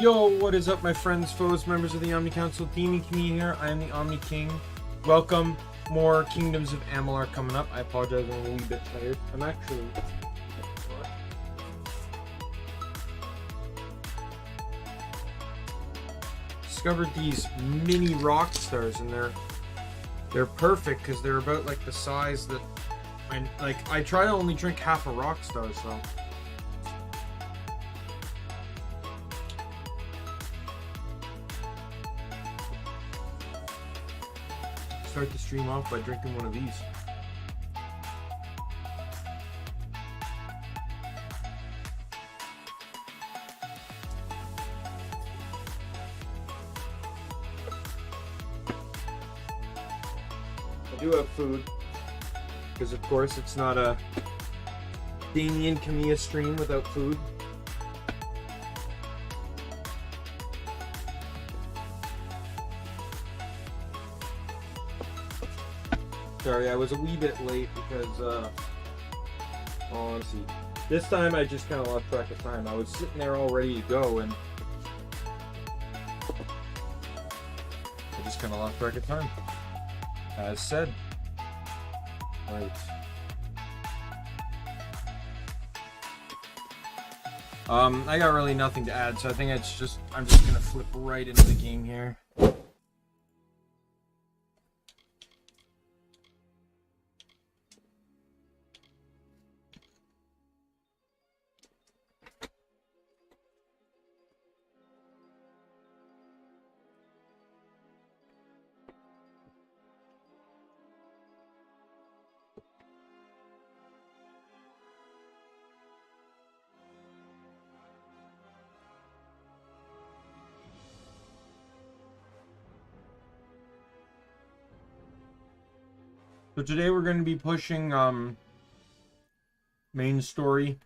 Yo, what is up, my friends, foes, members of the Omni Council? Daimien Kamiya here. I am the Omni King. Welcome. More Kingdoms of Amalur coming up. I apologize, I'm a wee bit tired. I'm actually... discovered these mini rock stars, and they're perfect because they're about like the size that... I try to only drink half a rock star, so... start the stream off by drinking one of these. I do have food, because of course it's not a Daimien Kamiya stream without food. Sorry, I was a wee bit late because, let's see. This time I just kind of lost track of time. I was sitting there all ready to go, and I just kind of lost track of time. As said. Right. I got really nothing to add, so I think I'm just gonna flip right into the game here. So today we're going to be pushing main story.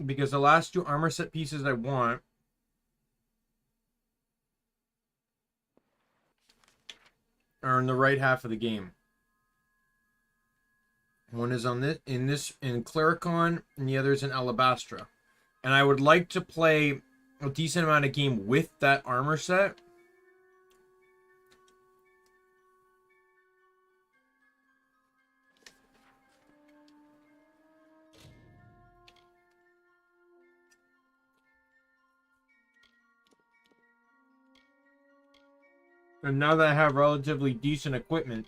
Because the last two armor set pieces I want are in the right half of the game. One is on this in Clericon, and the other is in Alabastra. And I would like to play a decent amount of game with that armor set. And now that I have relatively decent equipment,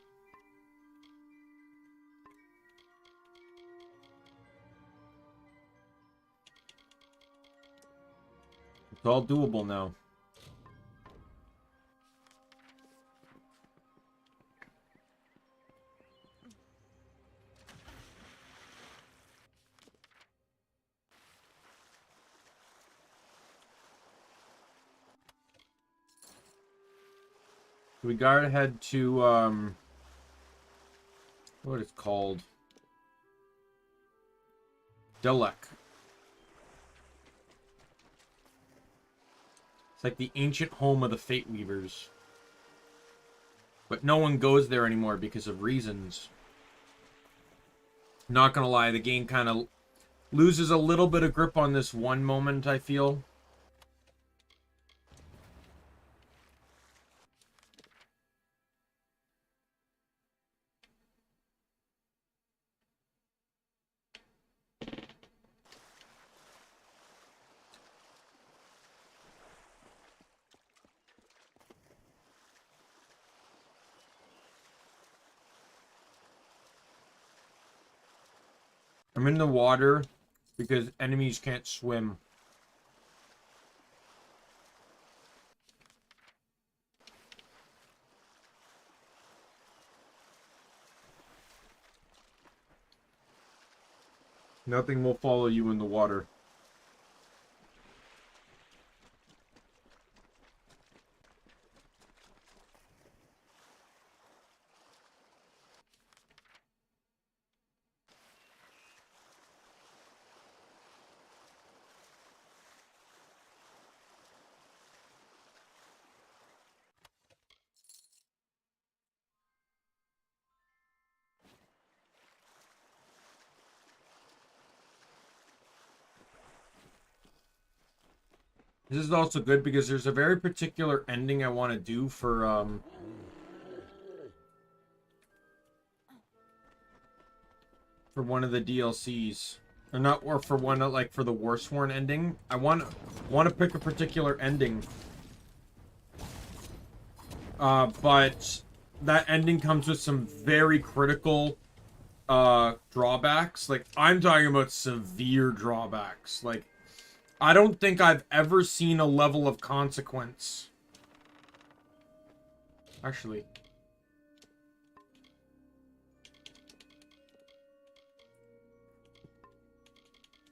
it's all doable now. We gotta head to what it's called, Delek. It's like the ancient home of the Fate Weavers. But no one goes there anymore because of reasons. Not gonna lie, the game kind of loses a little bit of grip on this one moment, I feel. I'm in the water because enemies can't swim. Nothing will follow you in the water. This is also good because there's a very particular ending I want to do for one of the DLCs. Or not, or for one, like, for the Warsworn ending. I want to pick a particular ending. But that ending comes with some very critical drawbacks. Like, I'm talking about severe drawbacks. Like, I don't think I've ever seen a level of consequence. Actually.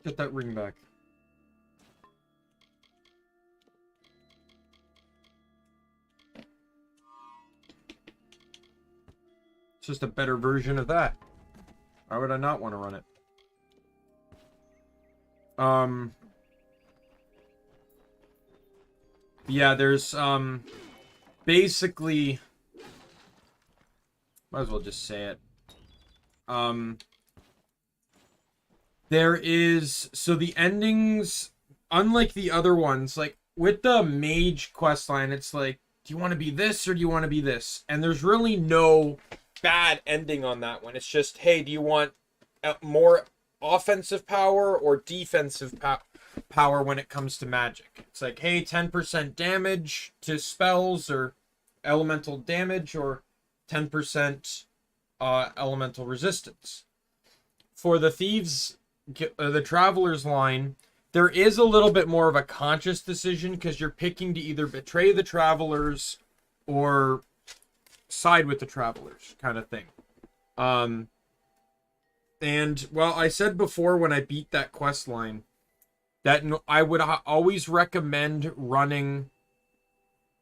Get that ring back. It's just a better version of that. Why would I not want to run it? Yeah, there's, basically, might as well just say it. There is, so the endings, unlike the other ones, like, with the mage questline, it's like, do you want to be this or do you want to be this? And there's really no bad ending on that one. It's just, hey, do you want more offensive power or defensive power when it comes to magic? It's like, hey, 10% damage to spells or elemental damage, or 10% elemental resistance. For the thieves, the travelers line, there is a little bit more of a conscious decision because you're picking to either betray the travelers or side with the travelers, kind of thing. And, well, I said before when I beat that quest line that I would always recommend running.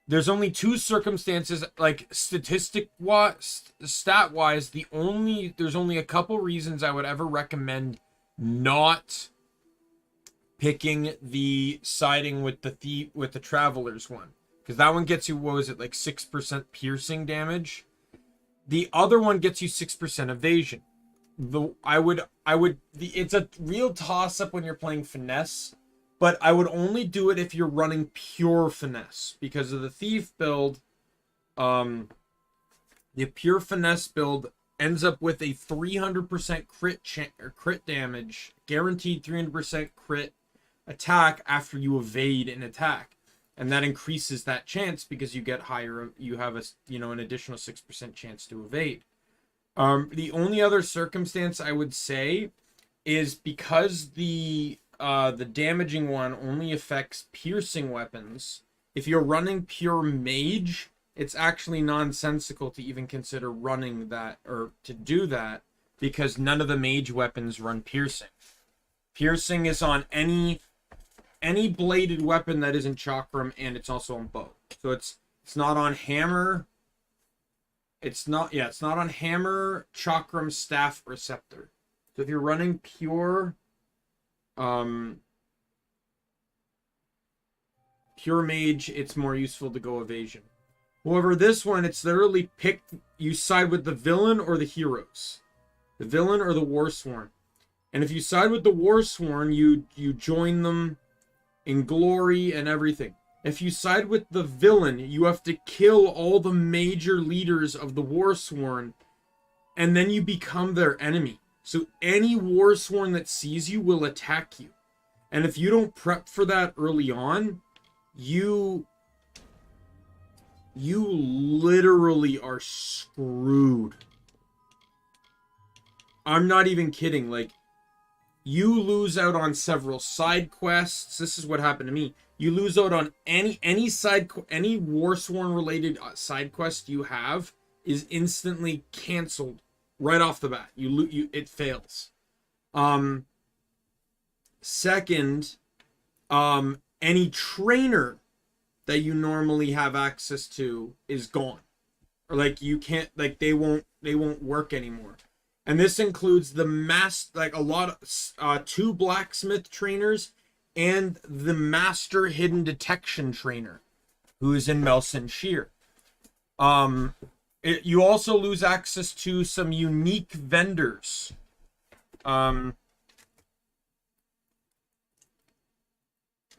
There's only two circumstances, like, stat-wise, there's only a couple reasons I would ever recommend not picking the siding with the travelers one. Because that one gets you, what was it, like 6% piercing damage? The other one gets you 6% evasion. It's a real toss-up when you're playing finesse, but I would only do it if you're running pure finesse, because of the thief build. The pure finesse build ends up with a 300% crit damage, guaranteed 300% crit attack after you evade an attack, and that increases that chance because you get higher. You have an additional 6% chance to evade. The only other circumstance I would say is because the damaging one only affects piercing weapons. If you're running pure mage, it's actually nonsensical to even consider running that, or to do that, because none of the mage weapons run piercing. Piercing is on any bladed weapon that isn't chakram, and it's also on bow. So it's not on hammer. It's not on hammer, chakram, staff, or scepter. So if you're running pure mage, it's more useful to go evasion. However, this one, it's literally you side with the villain or the heroes. The villain or the Warsworn. And if you side with the Warsworn, you join them in glory and everything. If you side with the villain, you have to kill all the major leaders of the Warsworn, and then you become their enemy. So any Warsworn that sees you will attack you. And if you don't prep for that early on, you literally are screwed. I'm not even kidding. Like, you lose out on several side quests. This is what happened to me. You lose out on any Warsworn related side quest you have is instantly canceled right off the bat. It fails. Second, any trainer that you normally have access to is gone, or like you can't, like they won't work anymore. And this includes two blacksmith trainers and the master hidden detection trainer, who is in Melson Shear. You also lose access to some unique vendors.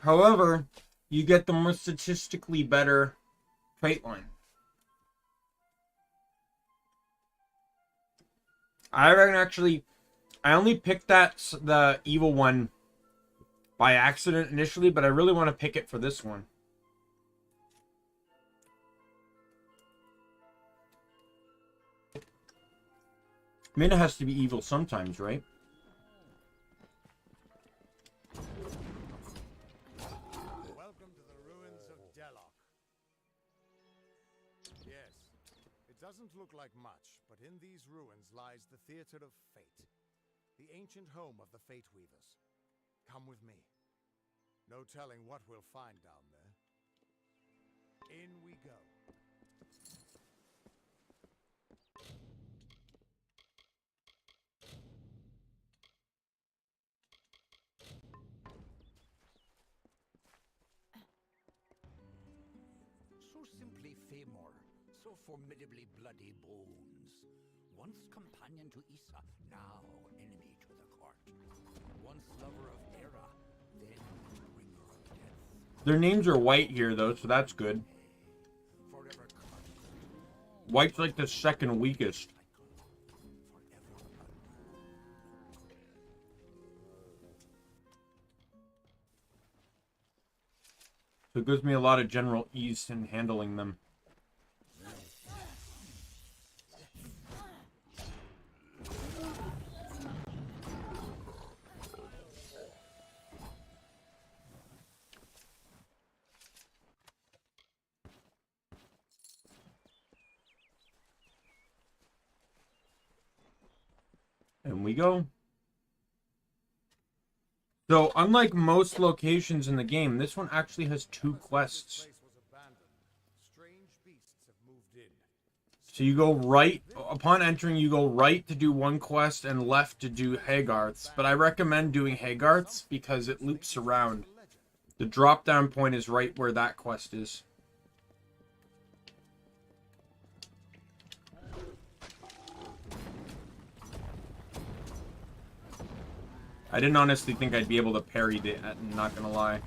However, you get the more statistically better trait line. I reckon actually, I only picked the evil one by accident initially, but I really want to pick it for this one. I mean, it has to be evil sometimes, right? Welcome to the ruins of Delok. Yes, it doesn't look like much, but in these ruins lies the theater of fate, the ancient home of the Fate Weavers. Come with me. No telling what we'll find down there. In we go. So simply Famor, so formidably bloody bones. Once companion to Issa, now enemy to the court. Once lover of Hera, then bringer of death. Their names are white here, though, so that's good. Forever cursed. White's like the second weakest. So it gives me a lot of general ease in handling them. And we go. So, unlike most locations in the game, this one actually has 2 quests. Strange beasts have moved in. So you go right, upon entering, you go right to do 1 quest and left to do Hagarth's. But I recommend doing Hagarth's because it loops around. The drop down point is right where that quest is. I didn't honestly think I'd be able to parry it, I'm not gonna lie.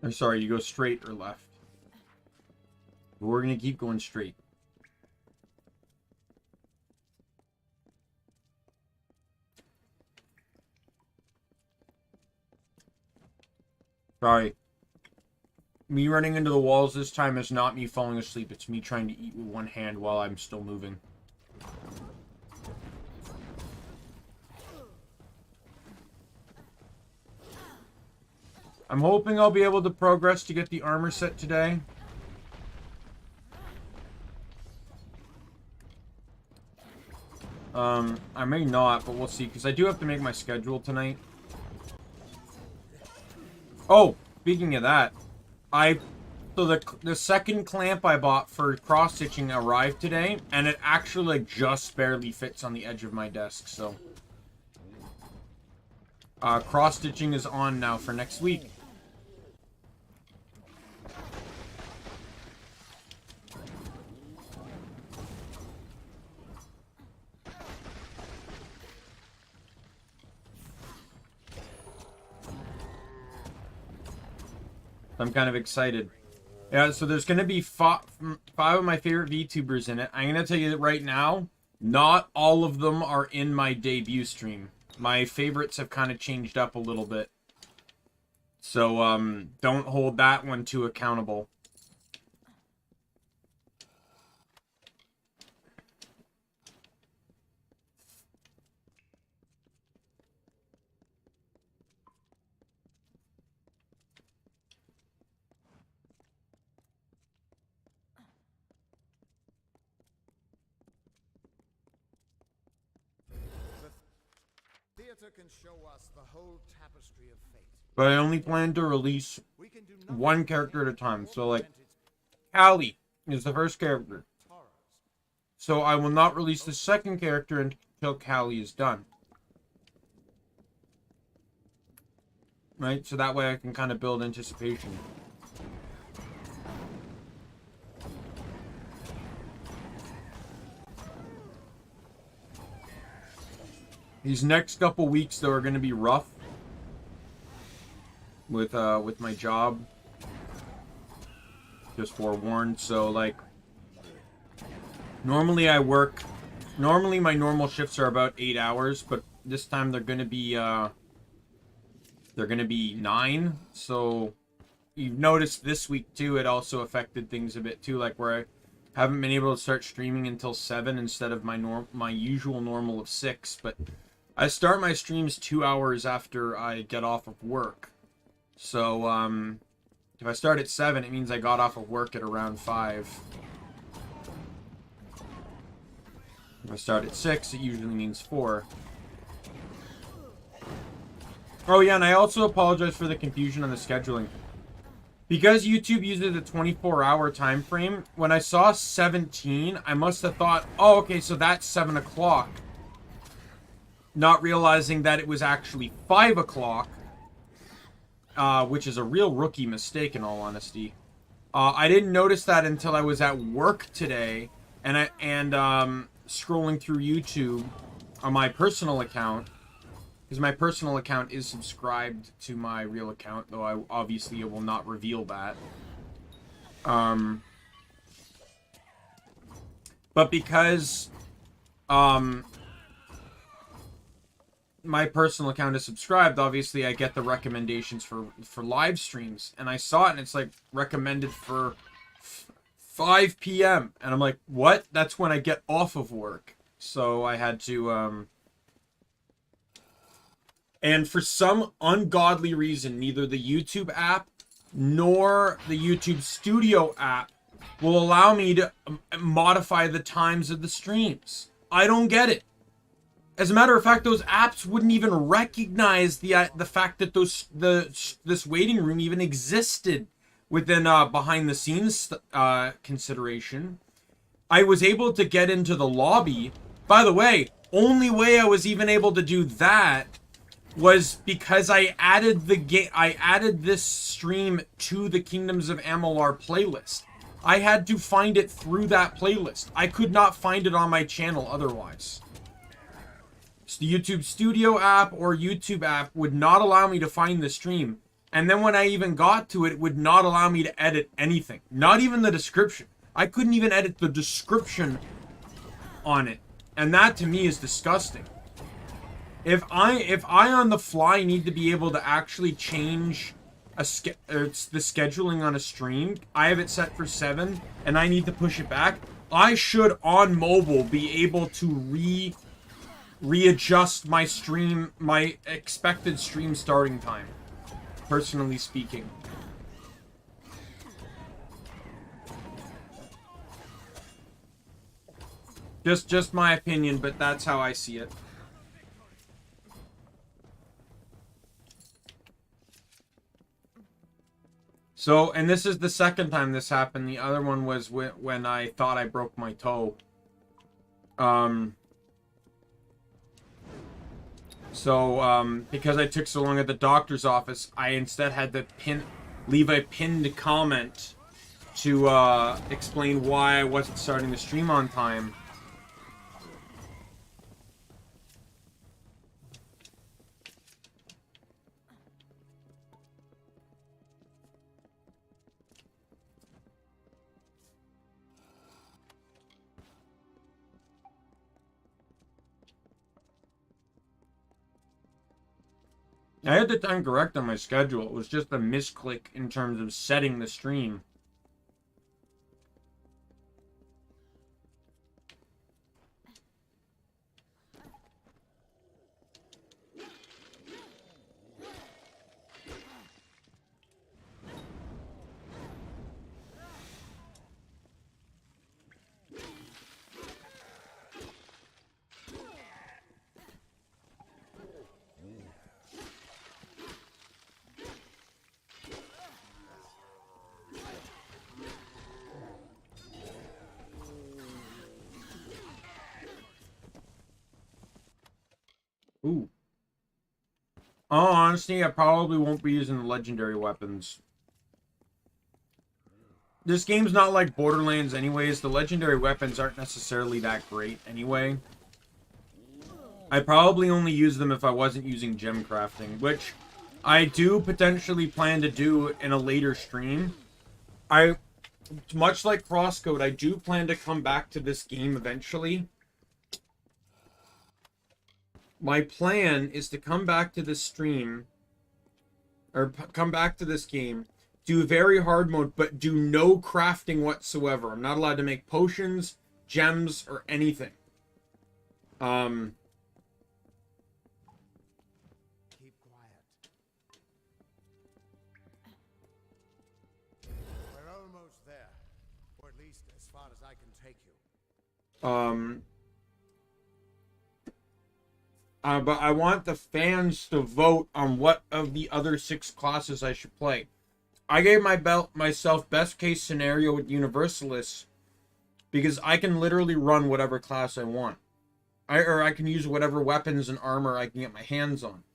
Or sorry, you go straight or left. But we're gonna keep going straight. Sorry. Me running into the walls this time is not me falling asleep. It's me trying to eat with one hand while I'm still moving. I'm hoping I'll be able to progress to get the armor set today. I may not, but we'll see, because I do have to make my schedule tonight. Oh, speaking of that, so the second clamp I bought for cross-stitching arrived today, and it actually like just barely fits on the edge of my desk, so. Cross-stitching is on now for next week. I'm kind of excited. Yeah, so there's going to be five of my favorite VTubers in it. I'm going to tell you that right now, not all of them are in my debut stream. My favorites have kind of changed up a little bit. So, don't hold that one too accountable. The theater theater can show us the whole tapestry of fate. But I only plan to release We can do nothing one to character at a hinder time. or So, like, prevent its Callie is the first character. horrors. So I will not release the second character until Callie is done. Right? So that way I can kind of build anticipation. These next couple weeks, though, are going to be rough with my job. Just forewarned. So, like, normally my normal shifts are about 8 hours, but this time they're going to be 9. So you've noticed this week too, it also affected things a bit too, like where I haven't been able to start streaming until 7 instead of my usual normal of 6. But I start my streams 2 hours after I get off of work. So if I start at 7, it means I got off of work at around 5. If I start at 6, it usually means 4. Oh yeah, and I also apologize for the confusion on the scheduling. Because YouTube uses a 24-hour time frame, when I saw 17, I must have thought, oh, okay, so that's 7 o'clock. Not realizing that it was actually 5 o'clock, which is a real rookie mistake in all honesty. I didn't notice that until I was at work today, and scrolling through YouTube on my personal account, because my personal account is subscribed to my real account, though I obviously will not reveal that. But because my personal account is subscribed, obviously I get the recommendations for live streams, and I saw it and it's like recommended for 5 p.m. and I'm like, what? That's when I get off of work. So I had to and for some ungodly reason, neither the YouTube app nor the YouTube Studio app will allow me to modify the times of the streams. I don't get it. As a matter of fact, those apps wouldn't even recognize the fact that this waiting room even existed within behind the scenes consideration. I was able to get into the lobby. By the way, only way I was even able to do that was because I added this stream to the Kingdoms of Amalur playlist. I had to find it through that playlist. I could not find it on my channel otherwise. So the YouTube Studio app or YouTube app would not allow me to find the stream. And then when I even got to it, it would not allow me to edit anything. Not even the description. I couldn't even edit the description on it. And that to me is disgusting. If I on the fly need to be able to actually change the scheduling on a stream, I have it set for 7 and I need to push it back, I should on mobile be able to readjust my expected stream starting time, personally speaking. Just my opinion, but that's how I see it. So, and this is the second time this happened. The other one was when I thought I broke my toe. Because I took so long at the doctor's office, I instead had to leave a pinned comment to explain why I wasn't starting the stream on time. I had the time correct on my schedule. It was just a misclick in terms of setting the stream. Ooh. Oh, honestly, I probably won't be using the legendary weapons. This game's not like Borderlands anyways. The legendary weapons aren't necessarily that great anyway. I probably only use them if I wasn't using gem crafting, which I do potentially plan to do in a later stream. Much like Crosscode, I do plan to come back to this game eventually. My plan is to come back to this stream, or come back to this game, do very hard mode, but do no crafting whatsoever. I'm not allowed to make potions, gems, or anything. Keep quiet. We're almost there, or at least as far as I can take you. But I want the fans to vote on what of the other 6 classes I should play. I gave myself best case scenario with Universalists because I can literally run whatever class I want. I can use whatever weapons and armor I can get my hands on.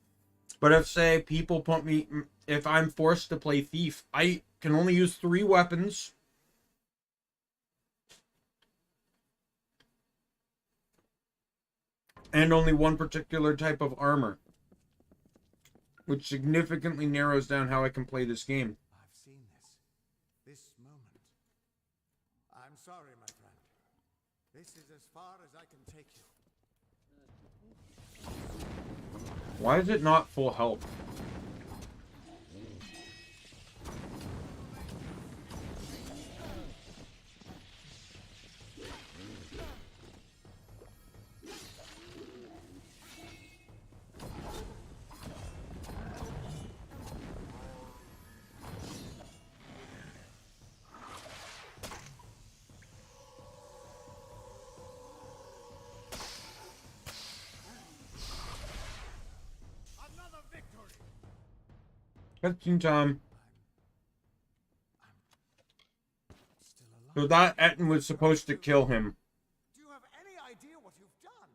But if, say, people put me... If I'm forced to play Thief, I can only use 3 weapons. And only one particular type of armor. Which significantly narrows down how I can play this game. I've seen this moment. I'm sorry, my friend. This is as far as I can take you. Why is it not full health? Cutscene time. Still alive. So that Etten was supposed to kill him. Do you have any idea what you've done?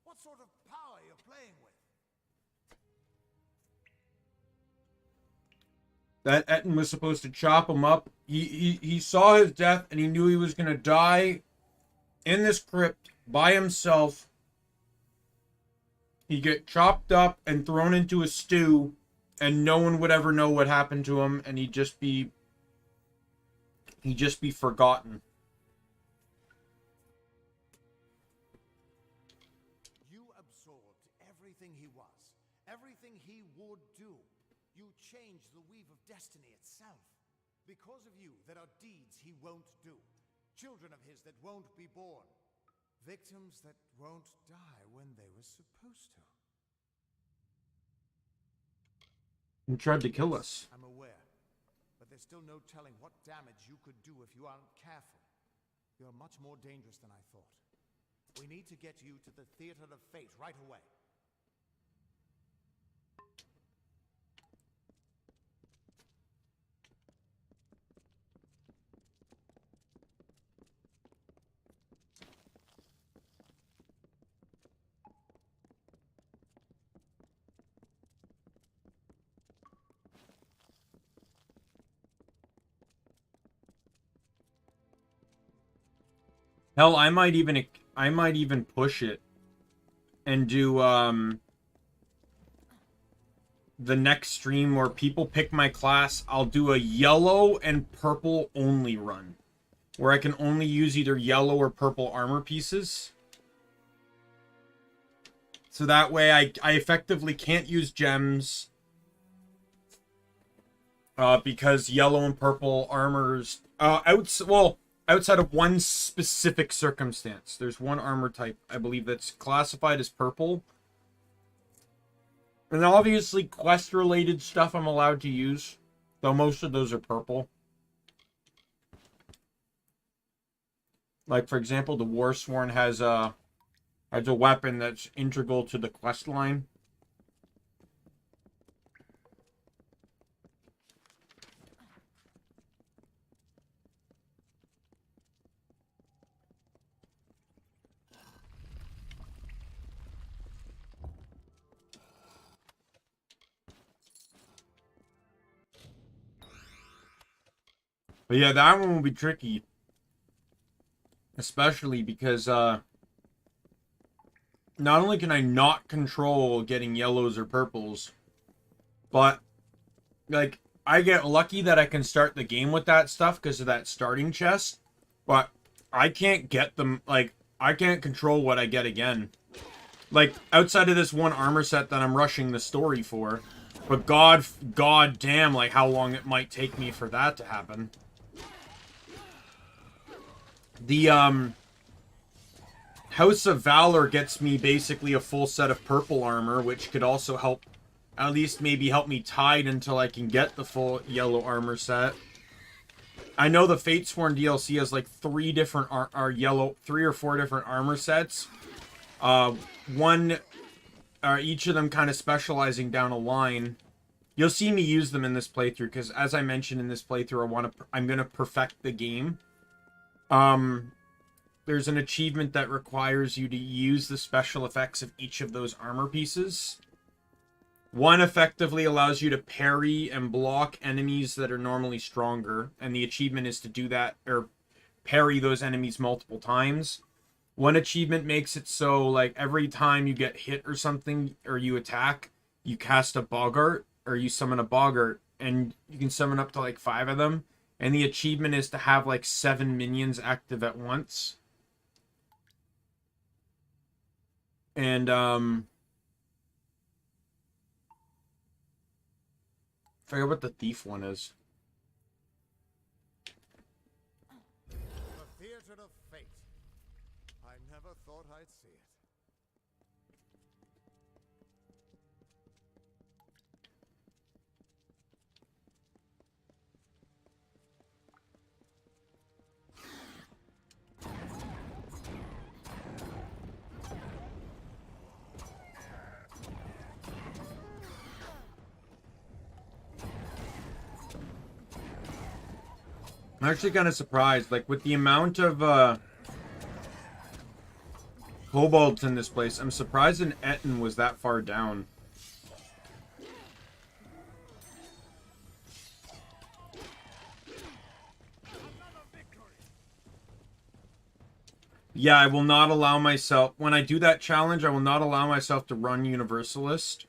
What sort of power you're playing with? That Etten was supposed to chop him up. He saw his death and he knew he was going to die in this crypt by himself. He'd get chopped up and thrown into a stew, and no one would ever know what happened to him, and he'd just be forgotten. You absorbed everything he was, everything he would do. You changed the weave of destiny itself. Because of you, there are deeds he won't do. Children of his that won't be born. Victims that won't die when they were supposed to. He tried to kill us. I'm aware, but there's still no telling what damage you could do if you aren't careful. You're much more dangerous than I thought. We need to get you to the Theater of Fate right away. Hell, I might even push it and do the next stream where people pick my class. I'll do a yellow and purple only run, where I can only use either yellow or purple armor pieces. So that way I effectively can't use gems because yellow and purple armors outside of one specific circumstance. There's one armor type, I believe, that's classified as purple. And obviously, quest-related stuff I'm allowed to use, though most of those are purple. Like, for example, the Warsworn has a weapon that's integral to the quest line. But yeah, that one will be tricky. Especially because, not only can I not control getting yellows or purples, but, like, I get lucky that I can start the game with that stuff because of that starting chest, but I can't get them, like, I can't control what I get again. Like, outside of this one armor set that I'm rushing the story for, but god damn, like, how long it might take me for that to happen. The, House of Valor gets me basically a full set of purple armor, which could also help, at least maybe help me tide until I can get the full yellow armor set. I know the Fatesworn DLC has like three or four different armor sets. Each of them kind of specializing down a line. You'll see me use them in this playthrough because, as I mentioned in this playthrough, I'm gonna perfect the game. There's an achievement that requires you to use the special effects of each of those armor pieces. One effectively allows you to parry and block enemies that are normally stronger, and the achievement is to do that, or parry those enemies multiple times. One achievement makes it so, like, every time you get hit or something, or you attack, you cast a boggart, or you summon a boggart, and you can summon up to, like, 5 of them, and the achievement is to have, like, 7 minions active at once. And, I forget what the thief one is. The theater of fate. I never thought I'd see it. I'm actually kind of surprised, like, with the amount of, kobolds in this place, I'm surprised an Etten was that far down. Yeah, I will not allow myself, when I do that challenge, I will not allow myself to run Universalist.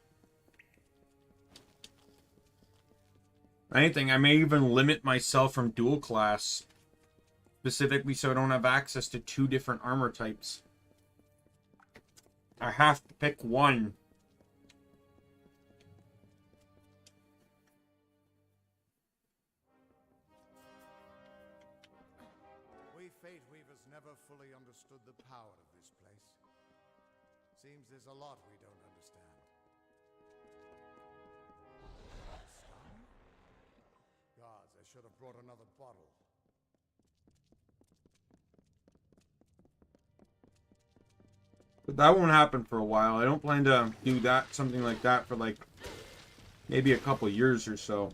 Anything, I may even limit myself from dual class. Specifically so I don't have access to 2 different armor types. I have to pick one. We Fate Weavers never fully understood the power of this place. Seems there's a lot we don't understand. Stone? Gods, I should have brought another bottle. But that won't happen for a while. I don't plan to do that, something like that, for like maybe a couple years or so.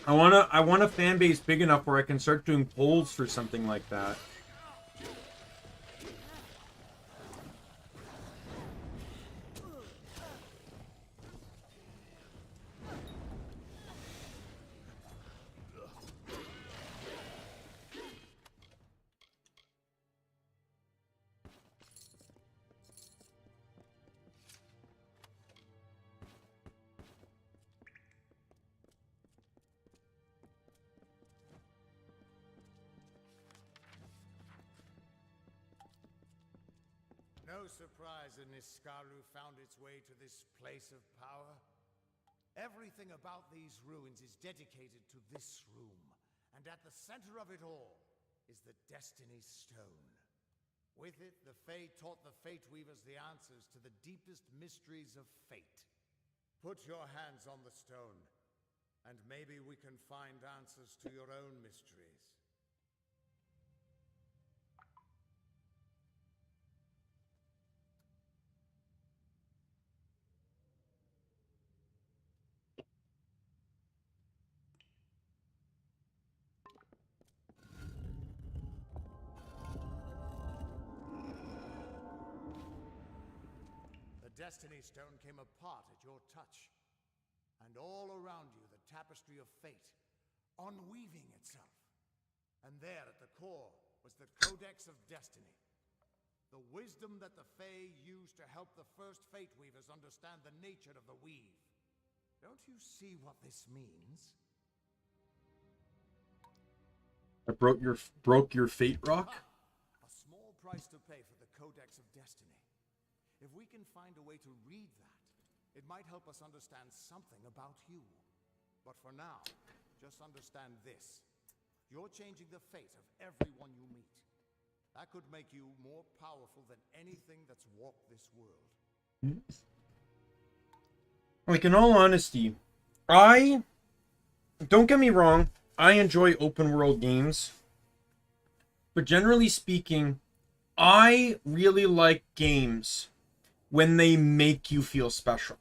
I want a fan base big enough where I can start doing polls for something like that. No surprise that Niskaru found its way to this place of power. Everything about these ruins is dedicated to this room, and at the center of it all is the Destiny Stone. With it, the Fae taught the Fate Weavers the answers to the deepest mysteries of fate. Put your hands on the stone, and maybe we can find answers to your own mysteries. The Destiny Stone came apart at your touch, and all around you the tapestry of fate, unweaving itself. And there at the core was the Codex of Destiny. The wisdom that the Fae used to help the first Fate Weavers understand the nature of the weave. Don't you see what this means? I broke your fate rock? A small price to pay for the Codex of Destiny. If we can find a way to read that, it might help us understand something about you. But for now, just understand this. You're changing the fate of everyone you meet. That could make you more powerful than anything that's walked this world. Like, in all honesty, don't get me wrong, I enjoy open world games. But generally speaking, I really like games when they make you feel special.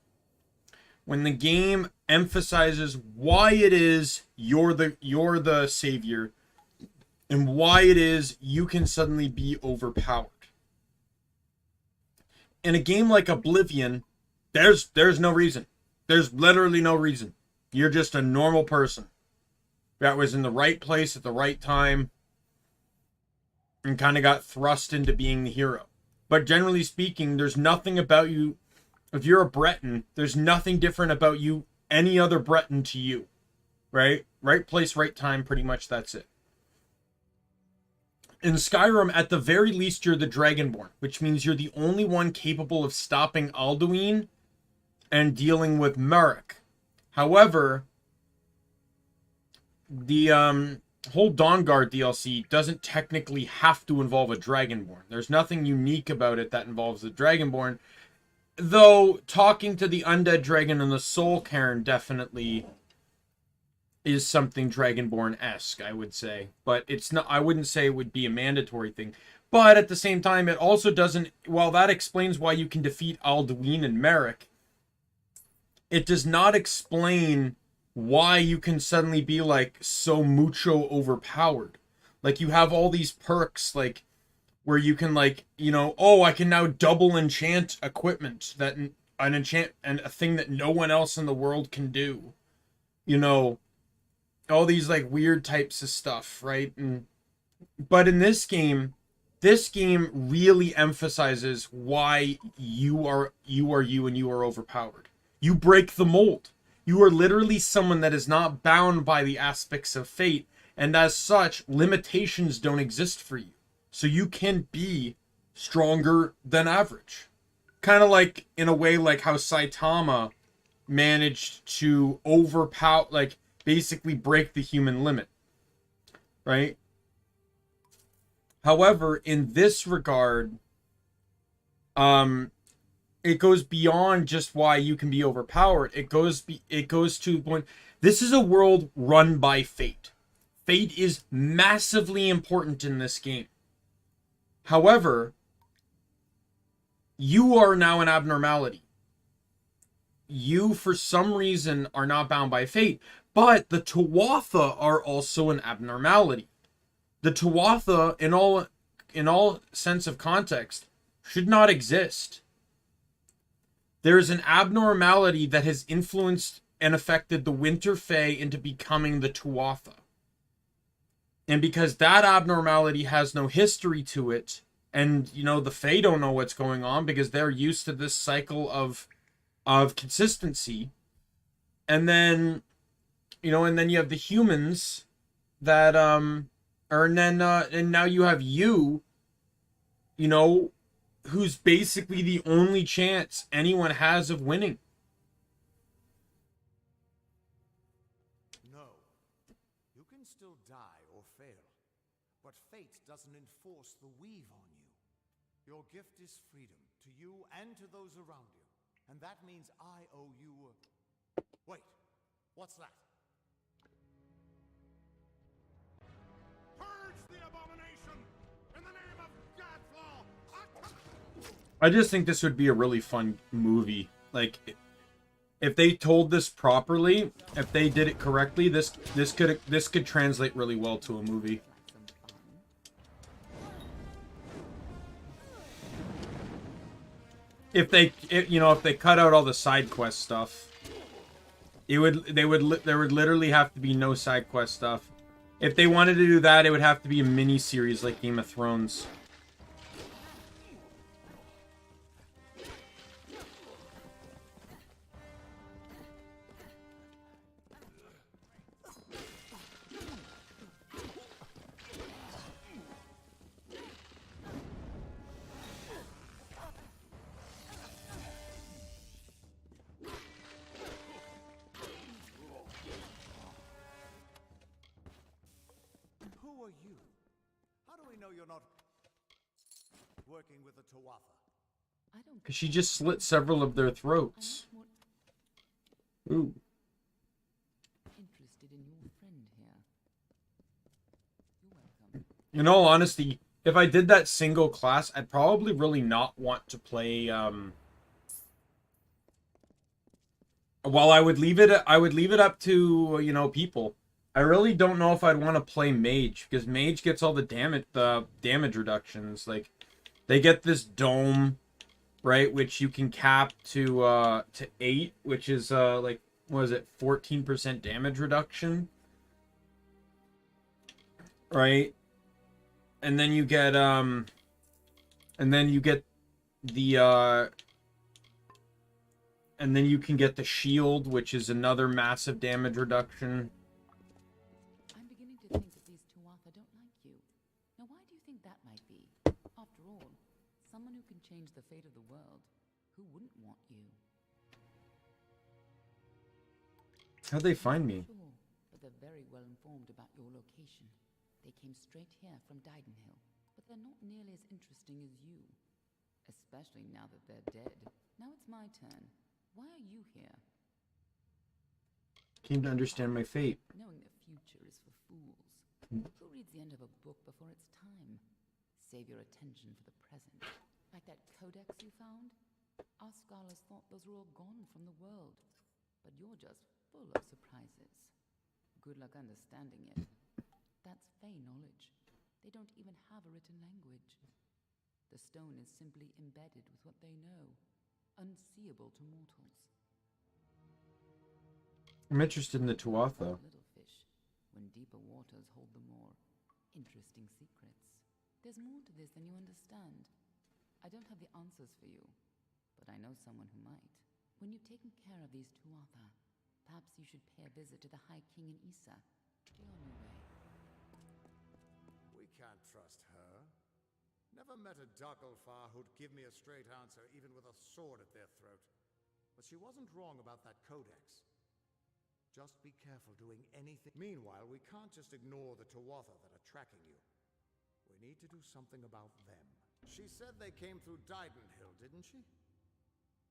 When the game emphasizes why it is you're the savior and why it is you can suddenly be overpowered. In a game like Oblivion, there's no reason. There's literally no reason. You're just a normal person that was in the right place at the right time and kind of got thrust into being the hero. But generally speaking, there's nothing about you. If you're a Breton, there's nothing different about you, any other Breton to you. Right? Right place, right time, pretty much that's it. In Skyrim, at the very least, you're the Dragonborn, which means you're the only one capable of stopping Alduin and dealing with Merrick. However, the whole Dawnguard DLC doesn't technically have to involve a Dragonborn. There's nothing unique about it that involves the Dragonborn. Though, talking to the Undead Dragon and the Soul Cairn definitely is something Dragonborn-esque, I would say. But it's not. I wouldn't say it would be a mandatory thing. But at the same time, it also doesn't... While that explains why you can defeat Alduin and Merrick, it does not explain why you can suddenly be, like, so mucho overpowered. Like, you have all these perks, like, where you can, like, you know, oh, I can now double enchant equipment, that an enchant, and a thing that no one else in the world can do. You know, all these, like, weird types of stuff, right? But in this game really emphasizes why you are you and you are overpowered. You break the mold. You are literally someone that is not bound by the aspects of fate, and as such, limitations don't exist for you. So you can be stronger than average. Kind of like, in a way, like how Saitama managed to overpower, like, basically break the human limit. Right? However, in this regard, it goes beyond just why you can be overpowered. It goes to the point. This is a world run by fate. Fate is massively important in this game. However, you are now an abnormality. You, for some reason, are not bound by fate. But the Tuatha are also an abnormality. The Tuatha, in all sense of context, should not exist. There is an abnormality that has influenced and affected the Winter Fae into becoming the Tuatha. And because that abnormality has no history to it, and, you know, the Fae don't know what's going on because they're used to this cycle of consistency. And then, you know, and then you have the humans that, and now you have you know, who's basically the only chance anyone has of winning. No. You can still die or fail, but fate doesn't enforce the weave on you. Your gift is freedom, to you and to those around you. And that means I owe you a... Wait, what's that? Purge the abomination! In the name of Godfall! I just think this would be a really fun movie. Like, if they told this properly, if they did it correctly, this could translate really well to a movie. If they cut out all the side quest stuff. There would literally have to be no side quest stuff. If they wanted to do that, it would have to be a mini series like Game of Thrones. Who are you? How do we know you're not working with the Tuatha? I don't Because she just slit several of their throats. I'm not Ooh. interested in your friend here. You're welcome. In all honesty, if I did that single class, I'd probably really not want to play, well, I would leave it up to, you know, people. I really don't know if I'd want to play mage, because mage gets all the damage reductions. Like, they get this dome, right, which you can cap to 8, which is like, what is it, 14% damage reduction, right? And then you get the and then you can get the shield, which is another massive damage reduction. I'm beginning to think that these Tuatha don't like you. Now, why do you think that might be? After all, someone who can change the fate of the world, who wouldn't want you? How'd they find me? Sure, but they're very well informed about your location. They came straight here from Daimien, but they're not nearly as interesting as you. Especially now that they're dead. Now it's my turn. Why are you here? Came to understand my fate. Knowing the future is for fools. Who reads the end of a book before it's time? Save your attention for the present. Like that codex you found? Our scholars thought those were all gone from the world. But you're just full of surprises. Good luck understanding it. That's Fey knowledge. They don't even have a written language. The stone is simply embedded with what they know, unseeable to mortals. I'm interested in the Tuatha. Little fish, when deeper waters hold the more interesting secrets. There's more to this than you understand. I don't have the answers for you, but I know someone who might. When you've taken care of these Tuatha, perhaps you should pay a visit to the High King in Issa. Be on your way. We can't trust her. Never met a Darkelfar who'd give me a straight answer, even with a sword at their throat. But she wasn't wrong about that codex. Just be careful doing anything. Meanwhile, we can't just ignore the Tuatha that are tracking you. We need to do something about them. She said they came through Daimien, didn't she?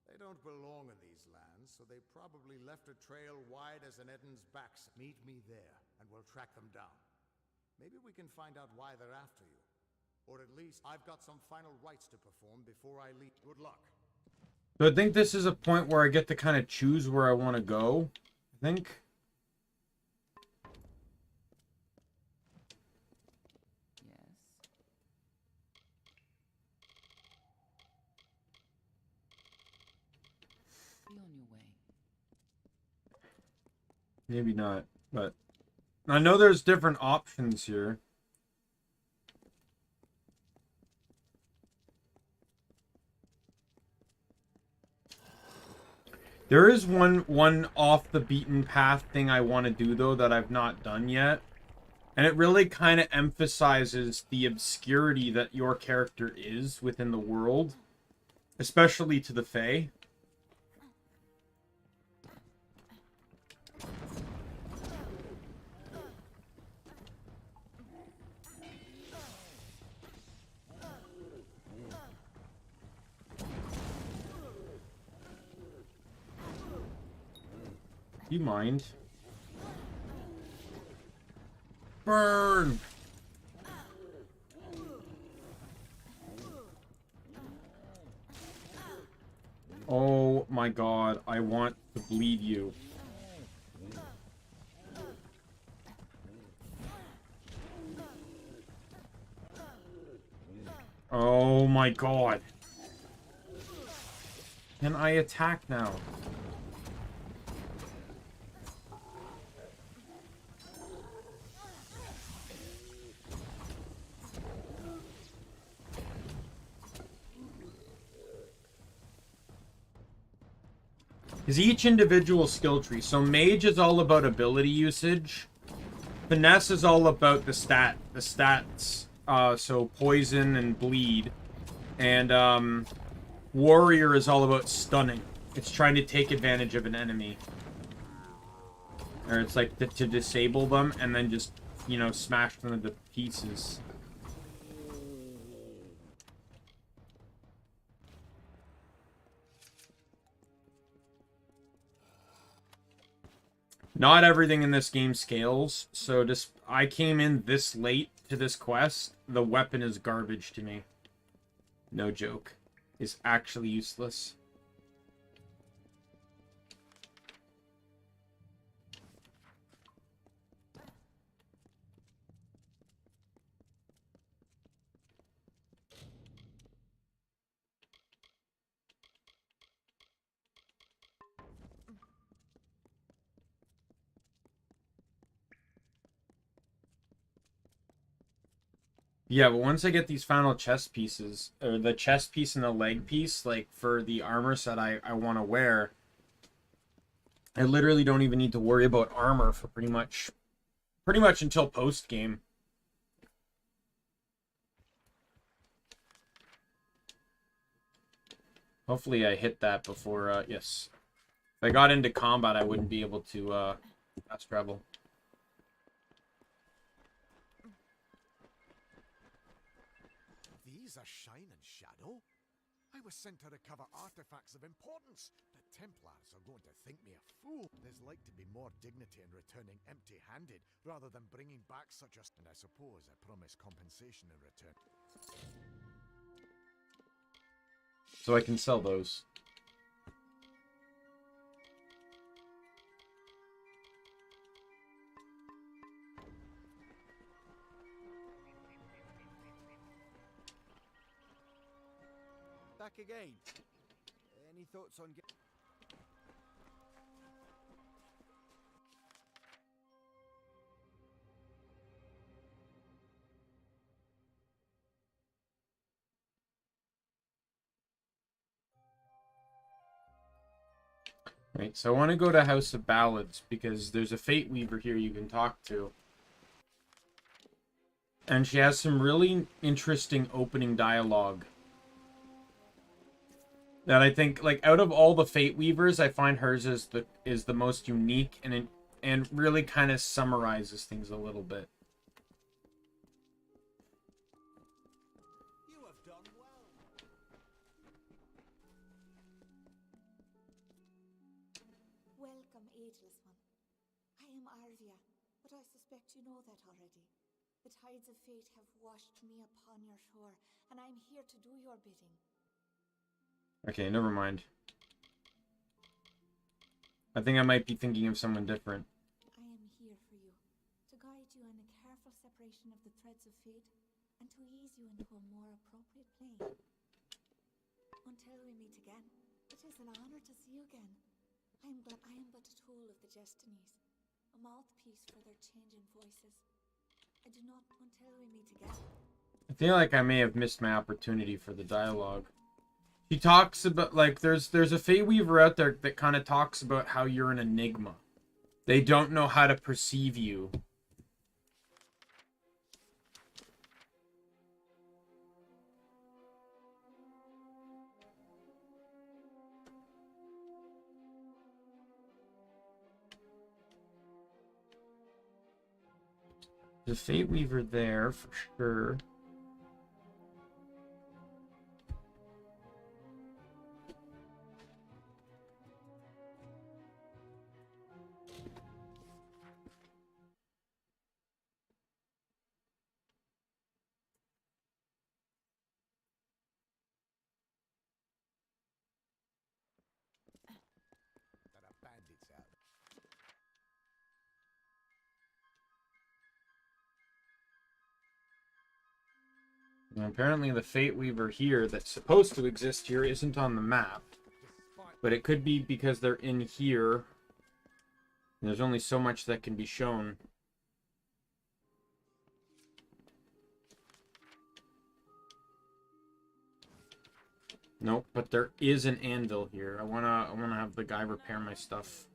They don't belong in these lands, so they probably left a trail wide as an Eden's backseat. Meet me there, and we'll track them down. Maybe we can find out why they're after you. Or at least, I've got some final rites to perform before I leave. Good luck. So I think this is a point where I get to kind of choose where I want to go. I think. Yes. Be on your way. Maybe not, but I know there's different options here. There is one off the beaten path thing I want to do though that I've not done yet. And it really kind of emphasizes the obscurity that your character is within the world, especially to the Fae. You mind? Burn! Oh my god, I want to bleed you. Oh my god. Can I attack now? is each individual skill tree. So mage is all about ability usage. Finesse is all about the stats. So poison and bleed. And warrior is all about stunning. It's trying to take advantage of an enemy. Or it's like to disable them and then just, you know, smash them into pieces. Not everything in this game scales, so just I came in this late to this quest. The weapon is garbage to me. No joke. It's actually useless. Yeah, but once I get these final chest pieces, or the chest piece and the leg piece, like for the armor set I want to wear, I literally don't even need to worry about armor for pretty much until post game. Hopefully I hit that before, yes. If I got into combat, I wouldn't be able to fast travel. These are Shine and Shadow? I was sent to recover artifacts of importance. The Templars are going to think me a fool. There's like to be more dignity in returning empty-handed rather than bringing back such a... And I suppose I promise compensation in return. So I can sell those. Back again. Any thoughts on... Right, so I want to go to House of Ballads because there's a Fate Weaver here you can talk to. And she has some really interesting opening dialogue. That I think, like, out of all the Fate Weavers, I find hers is the most unique and really kind of summarizes things a little bit. You have done well. Welcome, ageless one. I am Arvia, but I suspect you know that already. The tides of fate have washed me upon your shore, and I am here to do your bidding. Okay, never mind. I think I might be thinking of someone different. I am here for you, to guide you in a careful separation of the threads of fate, and to ease you into a more appropriate plane. Until we meet again, it is an honor to see you again. I am but a tool of the destinies, a mouthpiece for their changing voices. I do not until we meet again. I feel like I may have missed my opportunity for the dialogue. She talks about, like, there's a Fate Weaver out there that kind of talks about how you're an enigma. They don't know how to perceive you. There's a Fate Weaver there for sure. There are bandits out. And apparently the Fate Weaver here that's supposed to exist here isn't on the map. But it could be because they're in here. And there's only so much that can be shown. Nope, but there is an anvil here. I wanna have the guy repair my stuff.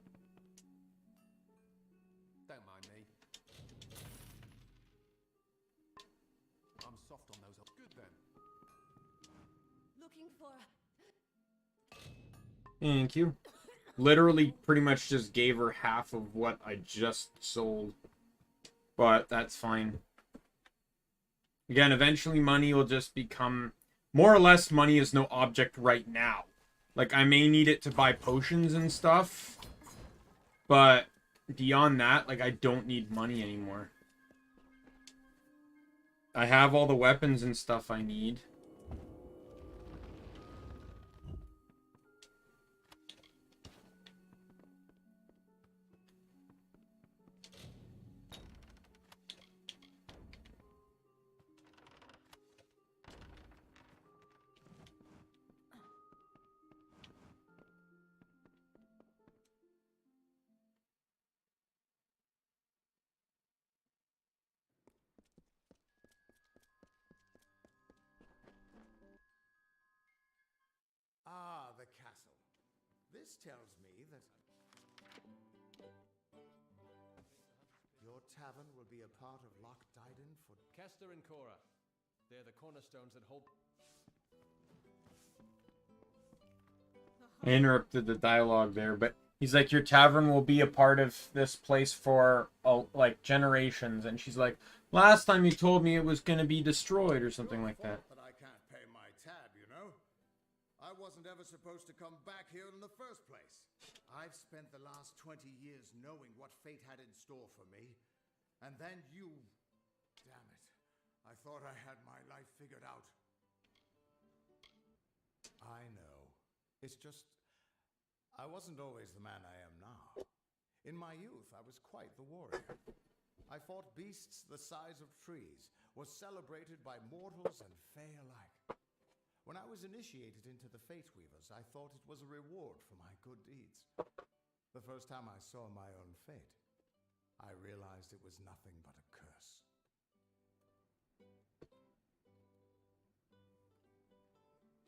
Don't mind me. I'm soft on those. Good then. Looking for... Thank you. Literally pretty much just gave her half of what I just sold. But that's fine. Again, eventually money will just become... More or less, money is no object right now. Like, I may need it to buy potions and stuff. But beyond that, like, I don't need money anymore. I have all the weapons and stuff I need. Ah, the castle. This tells me that your tavern will be a part of Loch Dyden for... Kester and Cora. They're the cornerstones that hold... I interrupted the dialogue there, but he's like, your tavern will be a part of this place for, like, generations. And she's like, last time you told me it was going to be destroyed or something like that. But I can't pay my tab, you know? I wasn't ever supposed to come back here in the first place. I've spent the last 20 years knowing what fate had in store for me. And then you... Damn it. I thought I had my life figured out. I know. It's just... I wasn't always the man I am now. In my youth, I was quite the warrior. I fought beasts the size of trees, was celebrated by mortals and fae alike. When I was initiated into the Fate Weavers, I thought it was a reward for my good deeds. The first time I saw my own fate, I realized it was nothing but a curse.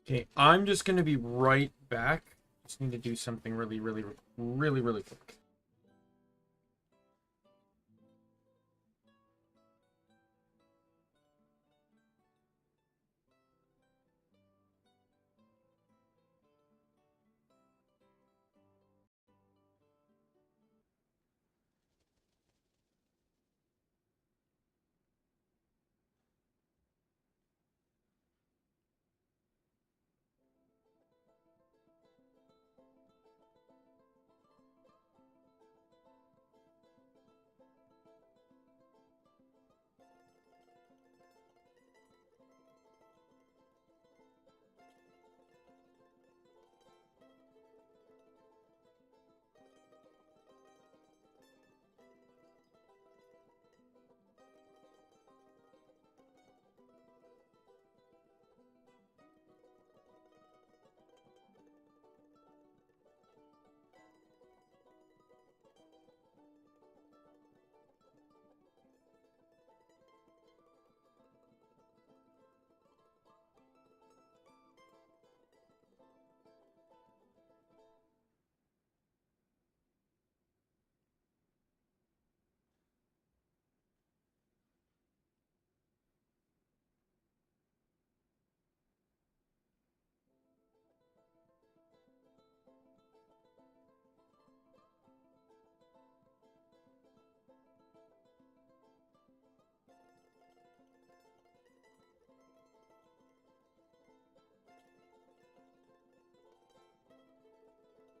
Okay, I'm just going to be right back. Just need to do something really quick.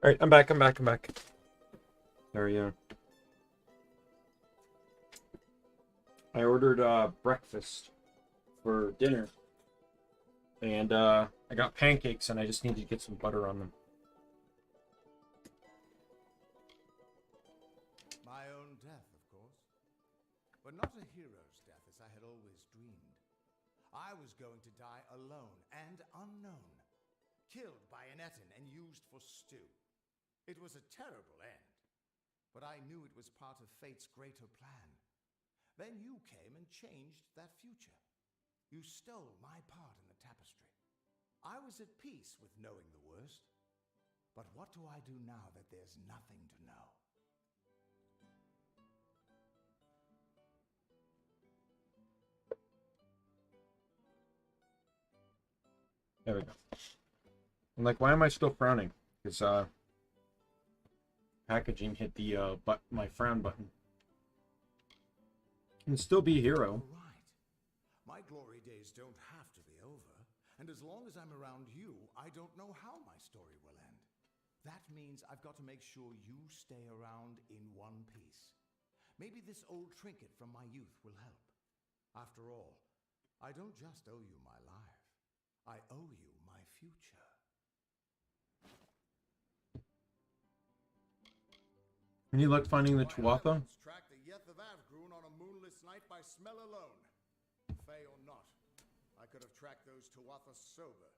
Alright, I'm back. There we go. I ordered breakfast for dinner. And I got pancakes and I just need to get some butter on them. My own death, of course. But not a hero's death as I had always dreamed. I was going to die alone and unknown. Killed by an Etin and used for stew. It was a terrible end. But I knew it was part of fate's greater plan. Then you came and changed that future. You stole my part in the tapestry. I was was at peace with knowing the worst. But what do I do now that there's nothing to know? There we go. I'm like, why am I still frowning? Because packaging hit the my frown button. Can still be a hero. All right. My glory days don't have to be over, and as long as I'm around you, I don't know how my story will end. That means I've got to make sure you stay around in one piece. Maybe this old trinket from my youth will help. After all, I don't just owe you my life. I owe you my future. Any luck finding the Tuatha? Track the Yeth of Avgrun on a moonless night by smell alone. Fey or not, I could have tracked those Tuatha sober.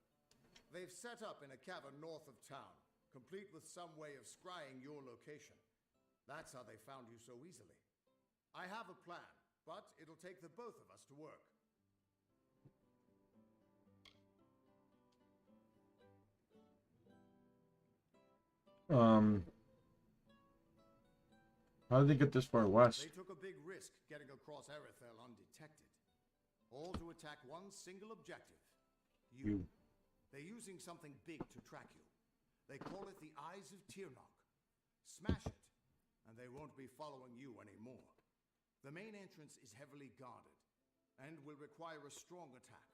They've set up in a cavern north of town, complete with some way of scrying your location. That's how they found you so easily. I have a plan, but it'll take the both of us to work. How did they get this far west? They took a big risk getting across Erethel undetected. All to attack one single objective. You. They're using something big to track you. They call it the Eyes of Tirnoch. Smash it, and they won't be following you anymore. The main entrance is heavily guarded, and will require a strong attack.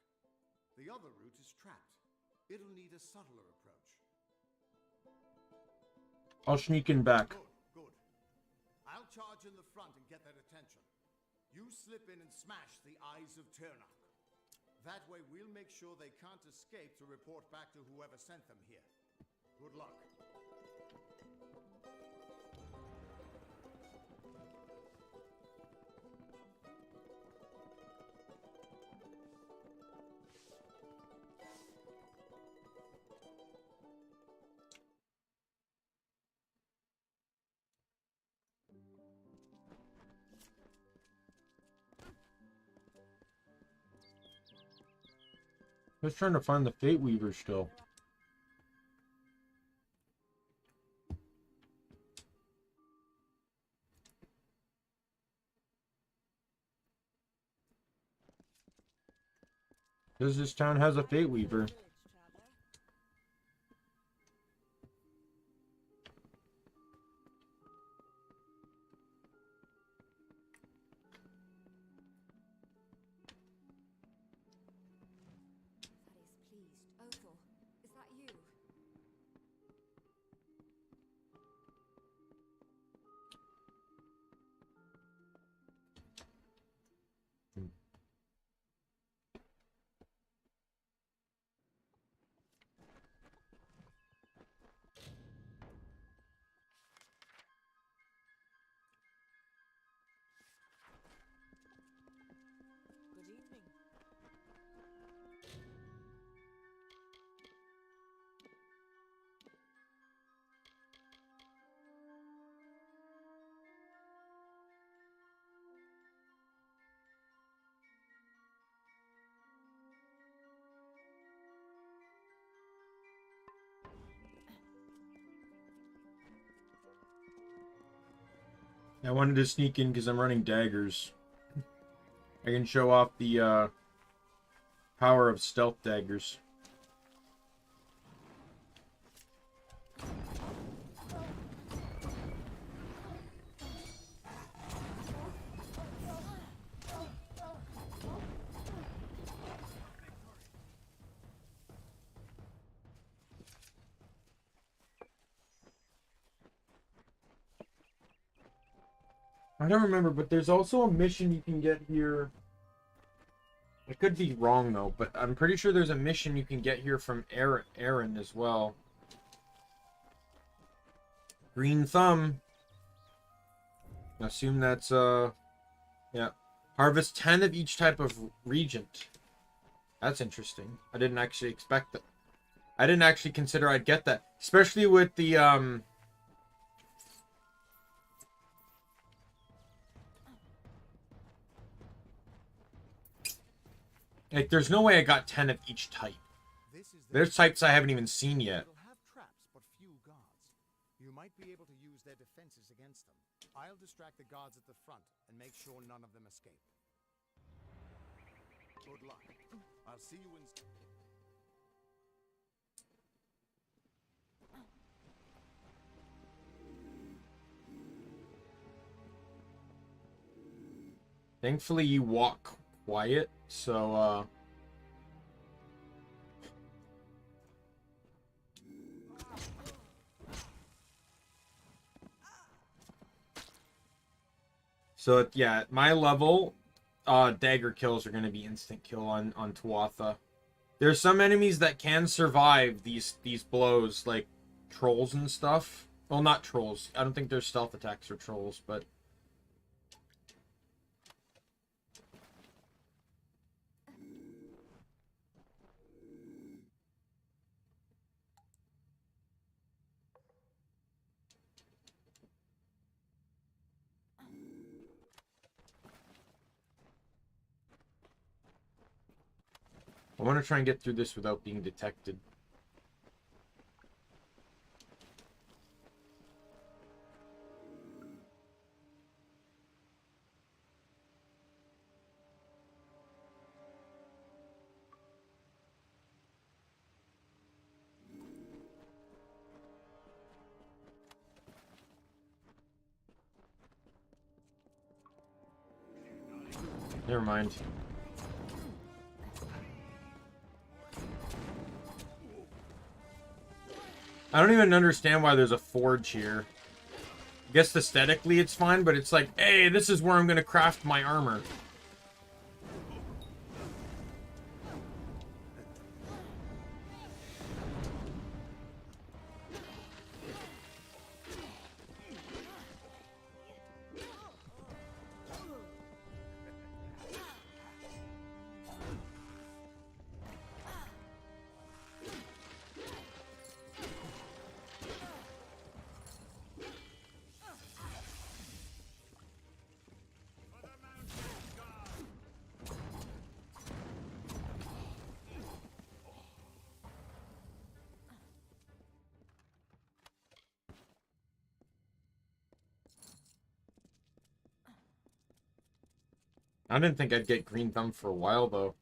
The other route is trapped. It'll need a subtler approach. I'll sneak in back. Good, good. I'll charge in the front and get their attention. You slip in and smash the Eyes of Tirnoch. That way we'll make sure they can't escape to report back to whoever sent them here. Good luck. I was trying to find the Fate Weaver still. Because this town has a Fate Weaver. I wanted to sneak in because I'm running daggers. I can show off the power of stealth daggers. I don't remember, but there's also a mission you can get here. I could be wrong, though, but I'm pretty sure there's a mission you can get here from Aaron as well. Green Thumb. I assume that's, yeah. Harvest 10 of each type of regent. That's interesting. I didn't actually expect that. I didn't actually consider I'd get that. Especially with the, like, there's no way I got 10 of each type. This is the There's types I haven't even seen yet. It'll have traps, but few guards. You might be able to use their defenses against them. I'll distract the guards at the front and make sure none of them escape. Good luck. I'll see you in... Thankfully, you walk quiet, so, So, yeah, at my level, dagger kills are going to be instant kill on Tuatha. There's some enemies that can survive these blows, like trolls and stuff. Well, not trolls. I don't think there's stealth attacks for trolls, but... I want to try and get through this without being detected. Never mind. I don't even understand why there's a forge here. I guess aesthetically it's fine, but it's like, hey, this is where I'm going to craft my armor. I didn't think I'd get green thumb for a while, though.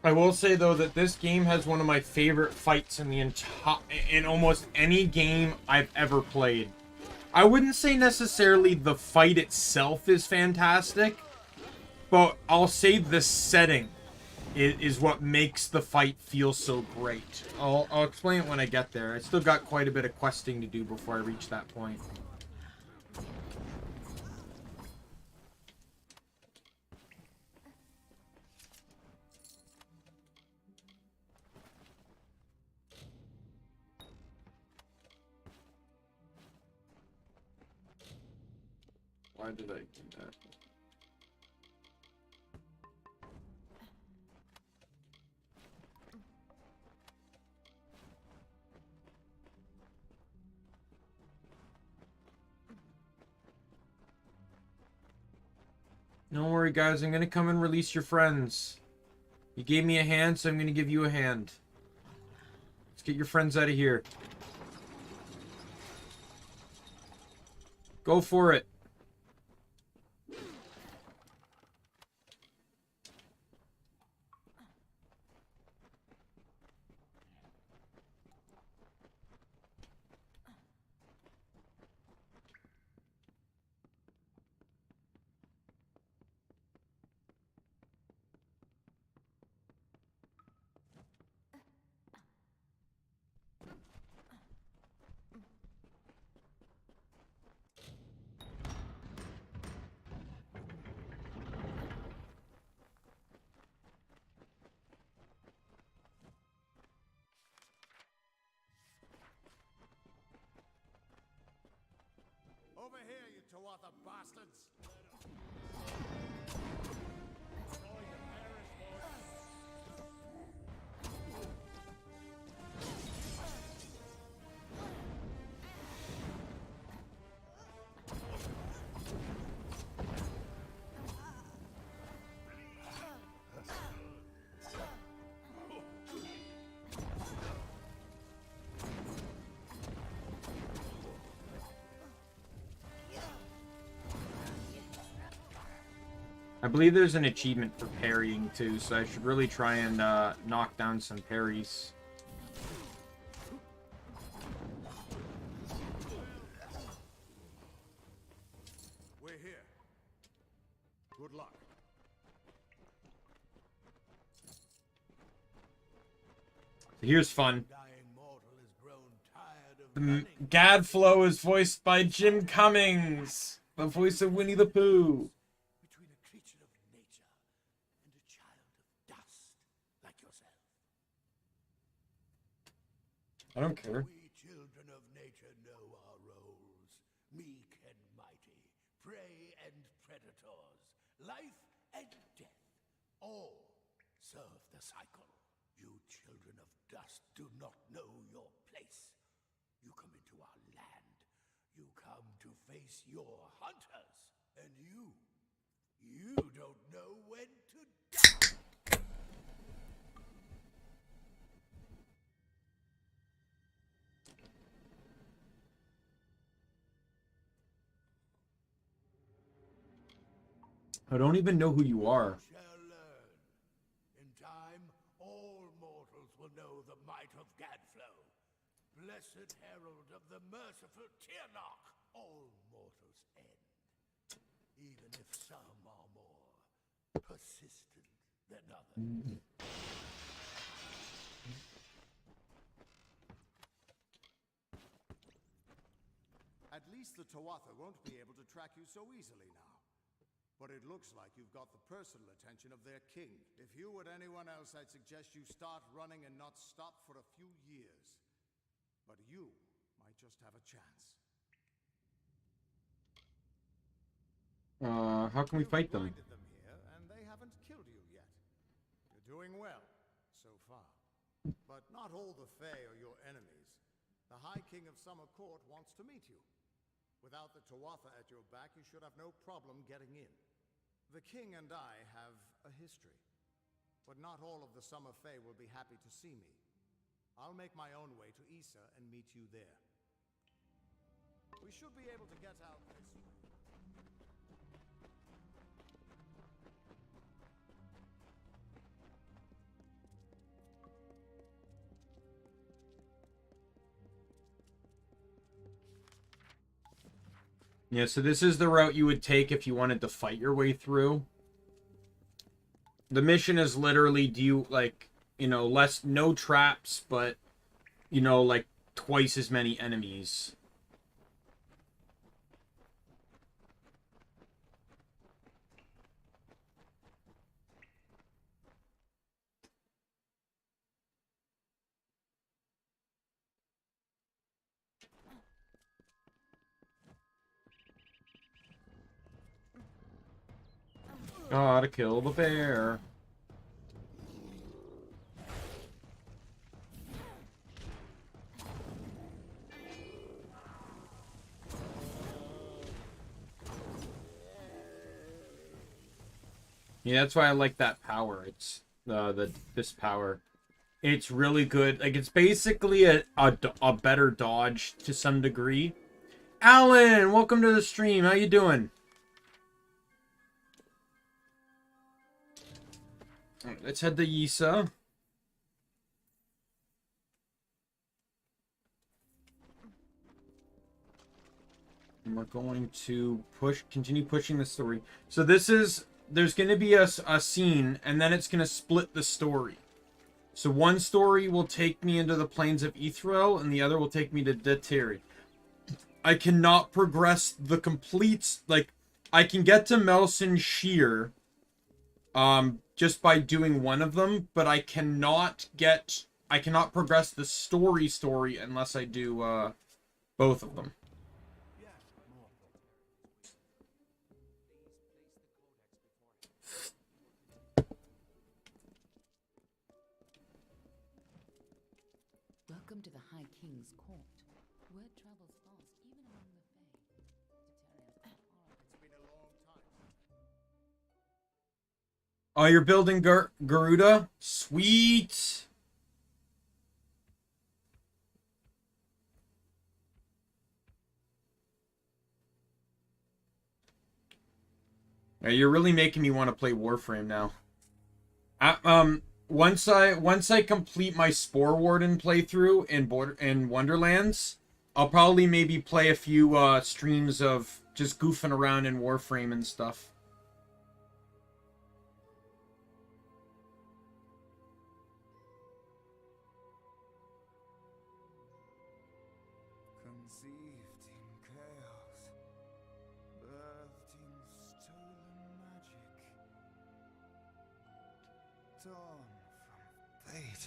I will say, though, that this game has one of my favorite fights in the in almost any game I've ever played. I wouldn't say necessarily the fight itself is fantastic, but I'll say the setting is what makes the fight feel so great. I'll explain it when I get there. I still got quite a bit of questing to do before I reach that point. Why did I do that? Don't worry, guys. I'm going to come and release your friends. You gave me a hand, so I'm going to give you a hand. Let's get your friends out of here. Go for it. Over here, you Tuatha bastards! I believe there's an achievement for parrying too, so I should really try and knock down some parries. We're here. Good luck. Here's fun. Dying mortal has grown tired of The running. Gadflow is voiced by Jim Cummings, the voice of Winnie the Pooh. Between a creature of nature and a child of dust like yourself. I don't care. We children of nature know our roles. Meek and mighty, prey and predators, life and death, all serve the cycle. You children of dust do not know your place. You come into our land. You come to face your hunters. And you don't know when to die. I don't even know who you are. Shall learn. In time, all mortals will know the might of Gadflow. Blessed herald of the merciful Tyrnarch, all mortals end. Even if some are more persistent than others. At least the Tuatha won't be able to track you so easily now. But it looks like you've got the personal attention of their king. If you were anyone else, I'd suggest you start running and not stop for a few years. But you might just have a chance. How can we fight them? You've blinded them here, and they haven't killed you yet. You're doing well, so far. But not all the Fae are your enemies. The High King of Summer Court wants to meet you. Without the Tuatha at your back, you should have no problem getting in. The king and I have a history, but not all of the Summer Fae will be happy to see me. I'll make my own way to Issa and meet you there. We should be able to get out this way. Yeah, so this is the route you would take if you wanted to fight your way through. The mission is literally, do you, like, you know, no traps, but, you know, like, twice as many enemies. Gotta kill the bear. Yeah, that's why I like that power. It's this power. It's really good. Like, it's basically a better dodge to some degree. Alan, welcome to the stream. How you doing? Alright, let's head to Issa. And we're going to continue pushing the story. So there's going to be a scene, and then it's going to split the story. So one story will take me into the plains of Ithril, and the other will take me to Detiri. I cannot progress the complete, like, I can get to Melson Shear, just by doing one of them, but I cannot progress the story unless I do, both of them. Yes, mortal. Welcome to the High King's court. Word travels fast, even among the Fae. It's been a long time. Oh, you're building Garuda? Sweet! Yeah, you're really making me want to play Warframe now. Once I complete my Spore Warden playthrough in Wonderlands, I'll probably maybe play a few streams of just goofing around in Warframe and stuff. Conceived in chaos, birthed in stolen magic, torn from fate,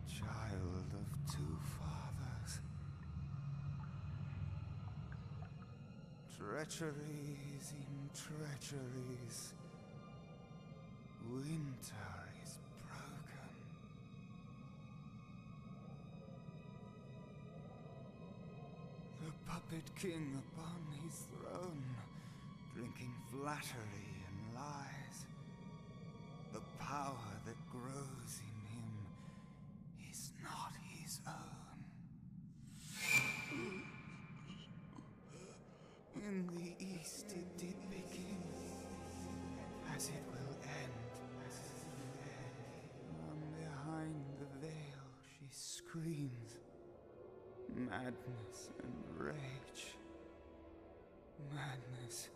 child of two fathers, treacheries in treacheries, winter is broken. The puppet king upon his throne, drinking flattery and lies. The power that grows in him is not his own. In the east it did begin, as it will end. From behind the veil she screams. Madness and rage. Madness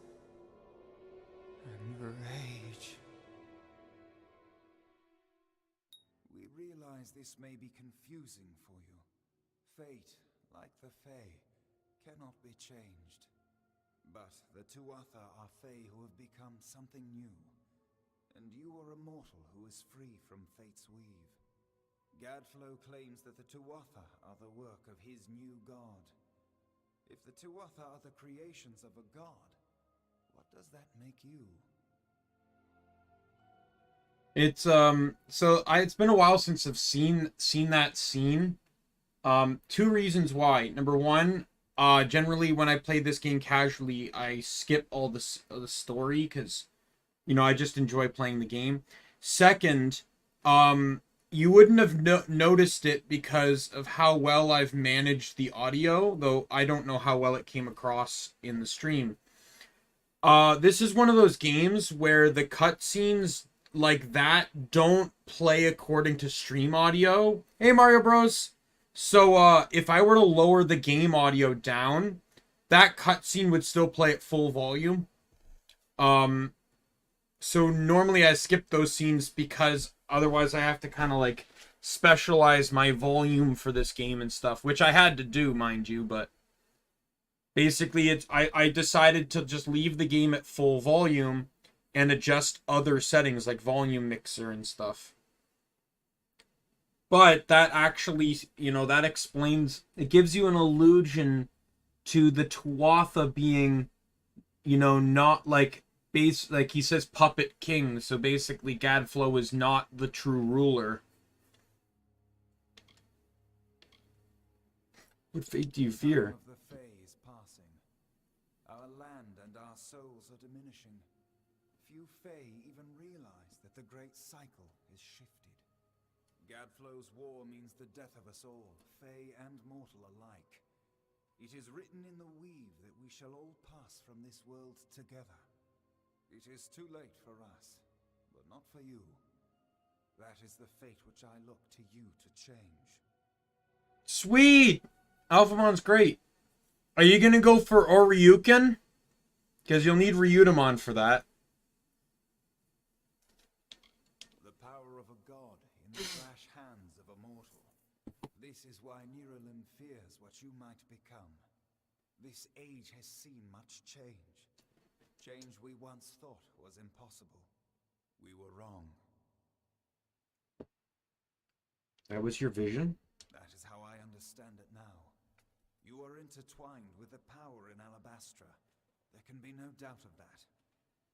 and rage. We realize this may be confusing for you. Fate, like the Fae, cannot be changed. But the Tuatha are Fae who have become something new. And you are a mortal who is free from fate's weave. Gadflow claims that the Tuatha are the work of his new god. If the Tuatha are the creations of a god, what does that make you? It's it's been a while since I've seen that scene. Two reasons why. Number one, generally when I play this game casually, I skip all the story because, you know, I just enjoy playing the game. Second, you wouldn't have noticed it because of how well I've managed the audio, though I don't know how well it came across in the stream. This is one of those games where the cutscenes like that don't play according to stream audio. Hey, Mario Bros. So, if I were to lower the game audio down, that cutscene would still play at full volume. So normally I skip those scenes because otherwise I have to kind of like specialize my volume for this game and stuff, which I had to do, mind you, but basically I decided to just leave the game at full volume and adjust other settings like volume mixer and stuff. But that actually, you know, that explains, it gives you an illusion to the Tuatha being, you know, not like like he says puppet king, so basically Gadflow is not the true ruler. What fate do you fear? The Fae is passing. Our land and our souls are diminishing. Few Fae even realize that the great cycle is shifted. Gadflow's war means the death of us all, Fae and mortal alike. It is written in the weave that we shall all pass from this world together. It is too late for us, but not for you. That is the fate which I look to you to change. Sweet! Alphamon's great. Are you gonna go for Oryukin? Because you'll need Ryutamon for that. The power of a god in the rash hands of a mortal. This is why Nirelin fears what you might become. This age has seen much change. Change we once thought was impossible. We were wrong. That was your vision? That is how I understand it now. You are intertwined with the power in Alabastra. There can be no doubt of that.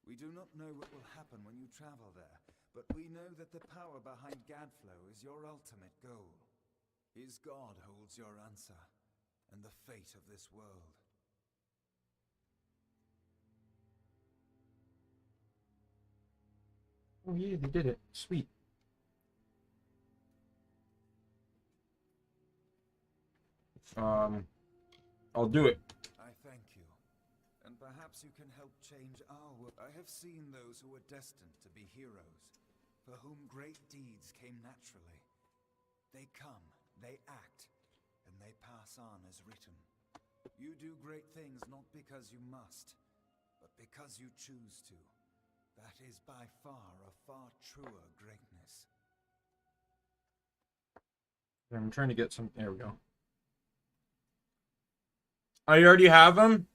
We do not know what will happen when you travel there, but we know that the power behind Gadflow is your ultimate goal. His god holds your answer, and the fate of this world. Oh yeah, they did it. Sweet. I'll do it. I thank you. And perhaps you can help change our world. I have seen those who were destined to be heroes, for whom great deeds came naturally. They come, they act, and they pass on as written. You do great things not because you must, but because you choose to. That is by far a far truer greatness. I'm trying to get some. There we go. Oh, you already have them?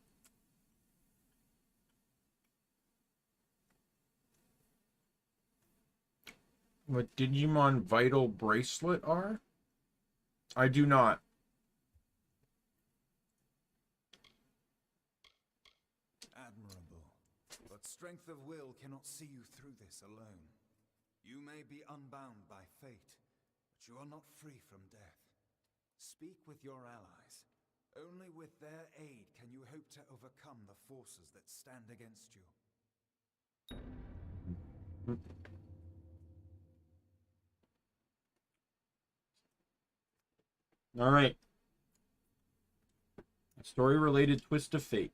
What Digimon Vital Bracelet are? I do not. Admirable. But strength of will cannot see you through this alone. You may be unbound by fate, but you are not free from death. Speak with your allies. Only with their aid can you hope to overcome the forces that stand against you. All right. A story-related twist of fate.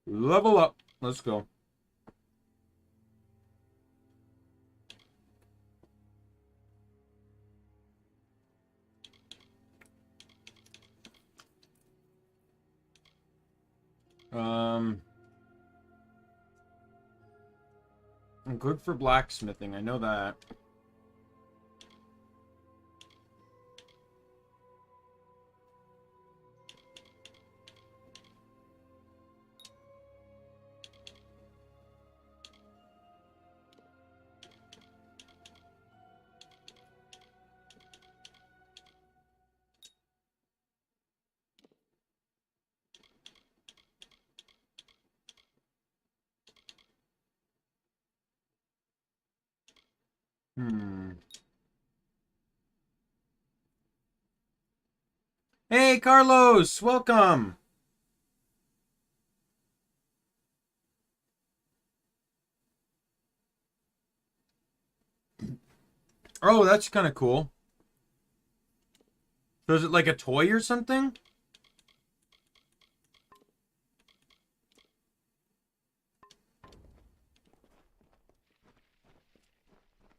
Level up. Let's go. I'm good for blacksmithing. I know that. Hey, Carlos! Welcome! Oh, that's kind of cool. So is it like a toy or something?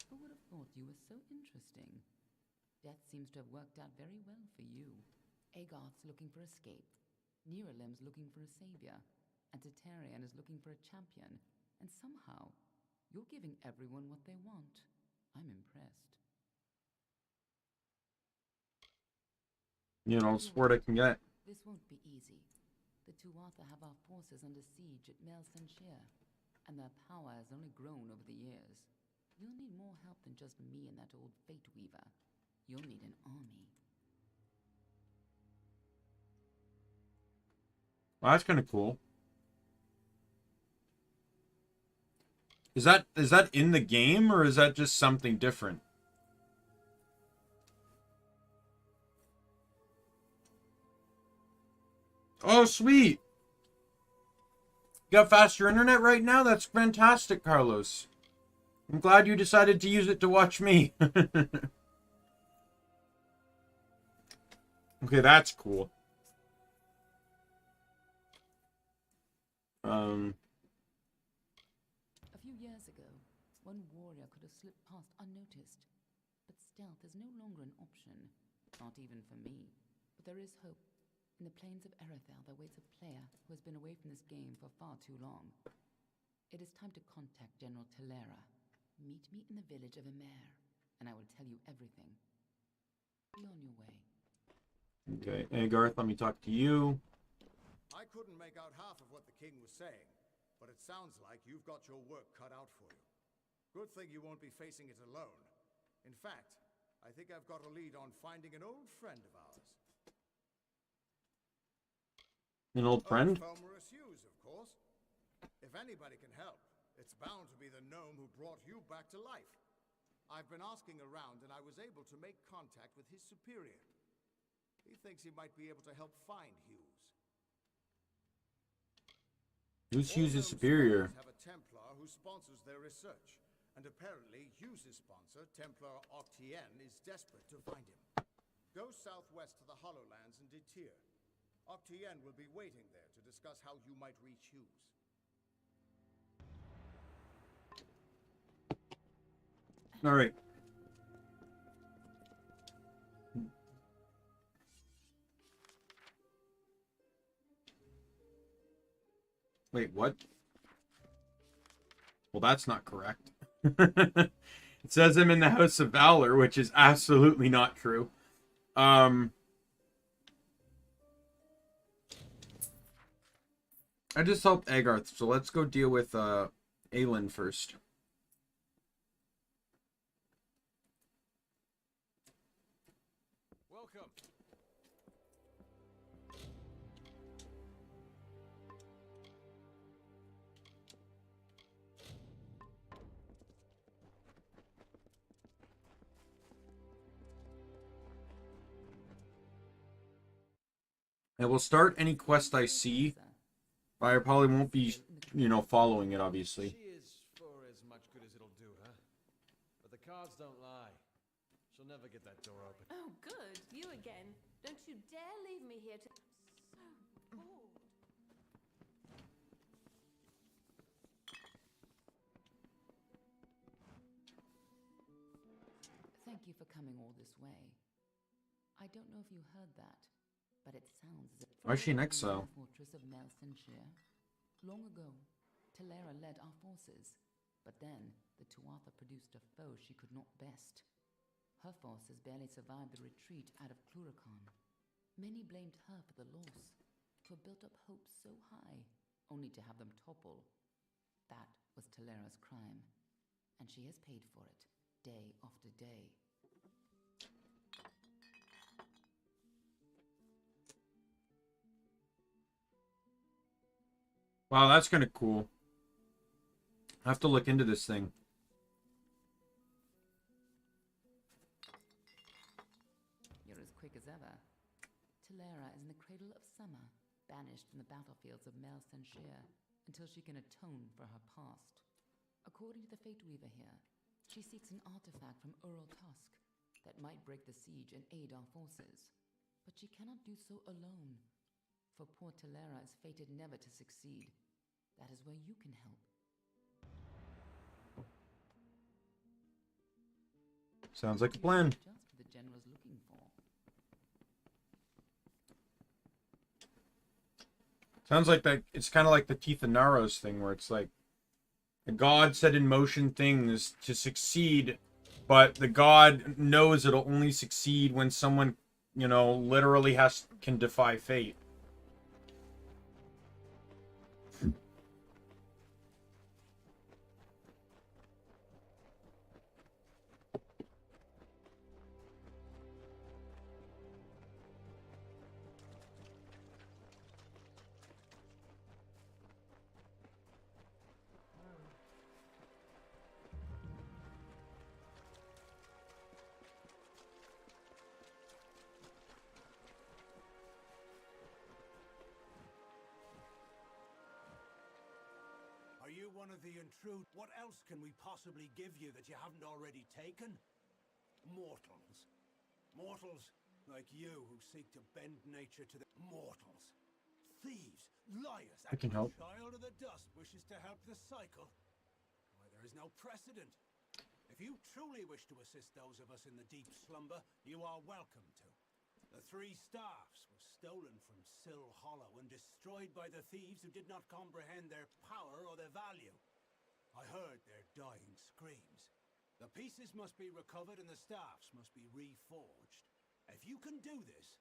Who would have thought you were so interesting? Death seems to have worked out very well for you. Agarth's looking for escape. Neuralim's looking for a savior. And Titarian is looking for a champion. And somehow, you're giving everyone what they want. I'm impressed. You know, sport I can get. This won't be easy. The Tuatha have our forces under siege at Mel Senshir, and their power has only grown over the years. You'll need more help than just me and that old Fate Weaver. You'll need an army. Well, that's kind of cool. Is that in the game, or is that just something different? Oh, sweet. You got faster internet right now? That's fantastic, Carlos. I'm glad you decided to use it to watch me. Okay, that's cool. A few years ago, one warrior could have slipped past unnoticed. But stealth is no longer an option. Not even for me. But there is hope. In the plains of Erethel, there waits a player who has been away from this game for far too long. It is time to contact General Telera. Meet me in the village of Amalur, and I will tell you everything. Be on your way. Okay, hey Garth, let me talk to you. I couldn't make out half of what the king was saying, but it sounds like you've got your work cut out for you. Good thing you won't be facing it alone. In fact, I think I've got a lead on finding an old friend of ours. An old friend? Fomorous Hughes, If anybody can help, it's bound to be the gnome who brought you back to life. I've been asking around, and I was able to make contact with his superior. He thinks he might be able to help find Hughes. Who's All Hughes' gnome superior? spies have a Templar who sponsors their research, and apparently Hughes' sponsor, Templar Octien, is desperate to find him. Go southwest to the Hollowlands and Detir. Octien will be waiting there to discuss how you might reach Hughes. All right. Wait, what? Well, that's not correct. It says I'm in the House of Valor, which is absolutely not true. I just helped Agarth, so let's go deal with Aelin first. Welcome. I will start any quest I see, but I probably won't be, following it, obviously. She is for as much good as it'll do her. But the cards don't lie. She'll never get that door open. Oh, good. You again. Don't you dare leave me here to... So bored. Thank you for coming all this way. I don't know if you heard that, but it sounds as if... Why is she in exile? Fortress of Melsenshire. Long ago, Talera led our forces, but then the Tuatha produced a foe she could not best. Her forces barely survived the retreat out of Cluracan. Many blamed her for the loss, for built up hopes so high, only to have them topple. That was Talera's crime, and she has paid for it, day after day. Wow, that's kind of cool. I have to look into this thing. You're as quick as ever. Talera is in the cradle of summer, banished from the battlefields of Melsenshire, until she can atone for her past. According to the Fate Weaver here, she seeks an artifact from Ural Tusk that might break the siege and aid our forces. But she cannot do so alone, for poor Talera is fated never to succeed. That is where you can help. Sounds like a plan. Just what the general's looking for. Sounds like that. It's kind of like the Teeth of Naros thing, where it's like the god set in motion things to succeed, but the god knows it'll only succeed when someone, literally can defy fate. Are you one of the intrude? What else can we possibly give you that you haven't already taken? Mortals. Mortals like you who seek to bend nature to the... Mortals. Thieves. Liars. I can help. A child of the dust wishes to help the cycle. Why, there is no precedent. If you truly wish to assist those of us in the deep slumber, you are welcome to. The 3 staffs were stolen from Sill Hollow and destroyed by the thieves who did not comprehend their power or their value. I heard their dying screams. The pieces must be recovered and the staffs must be reforged. If you can do this,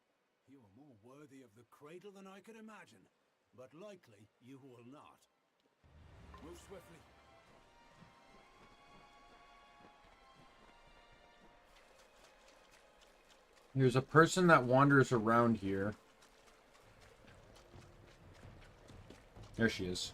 you are more worthy of the cradle than I could imagine. But likely, you will not. Move swiftly. There's a person that wanders around here. There she is.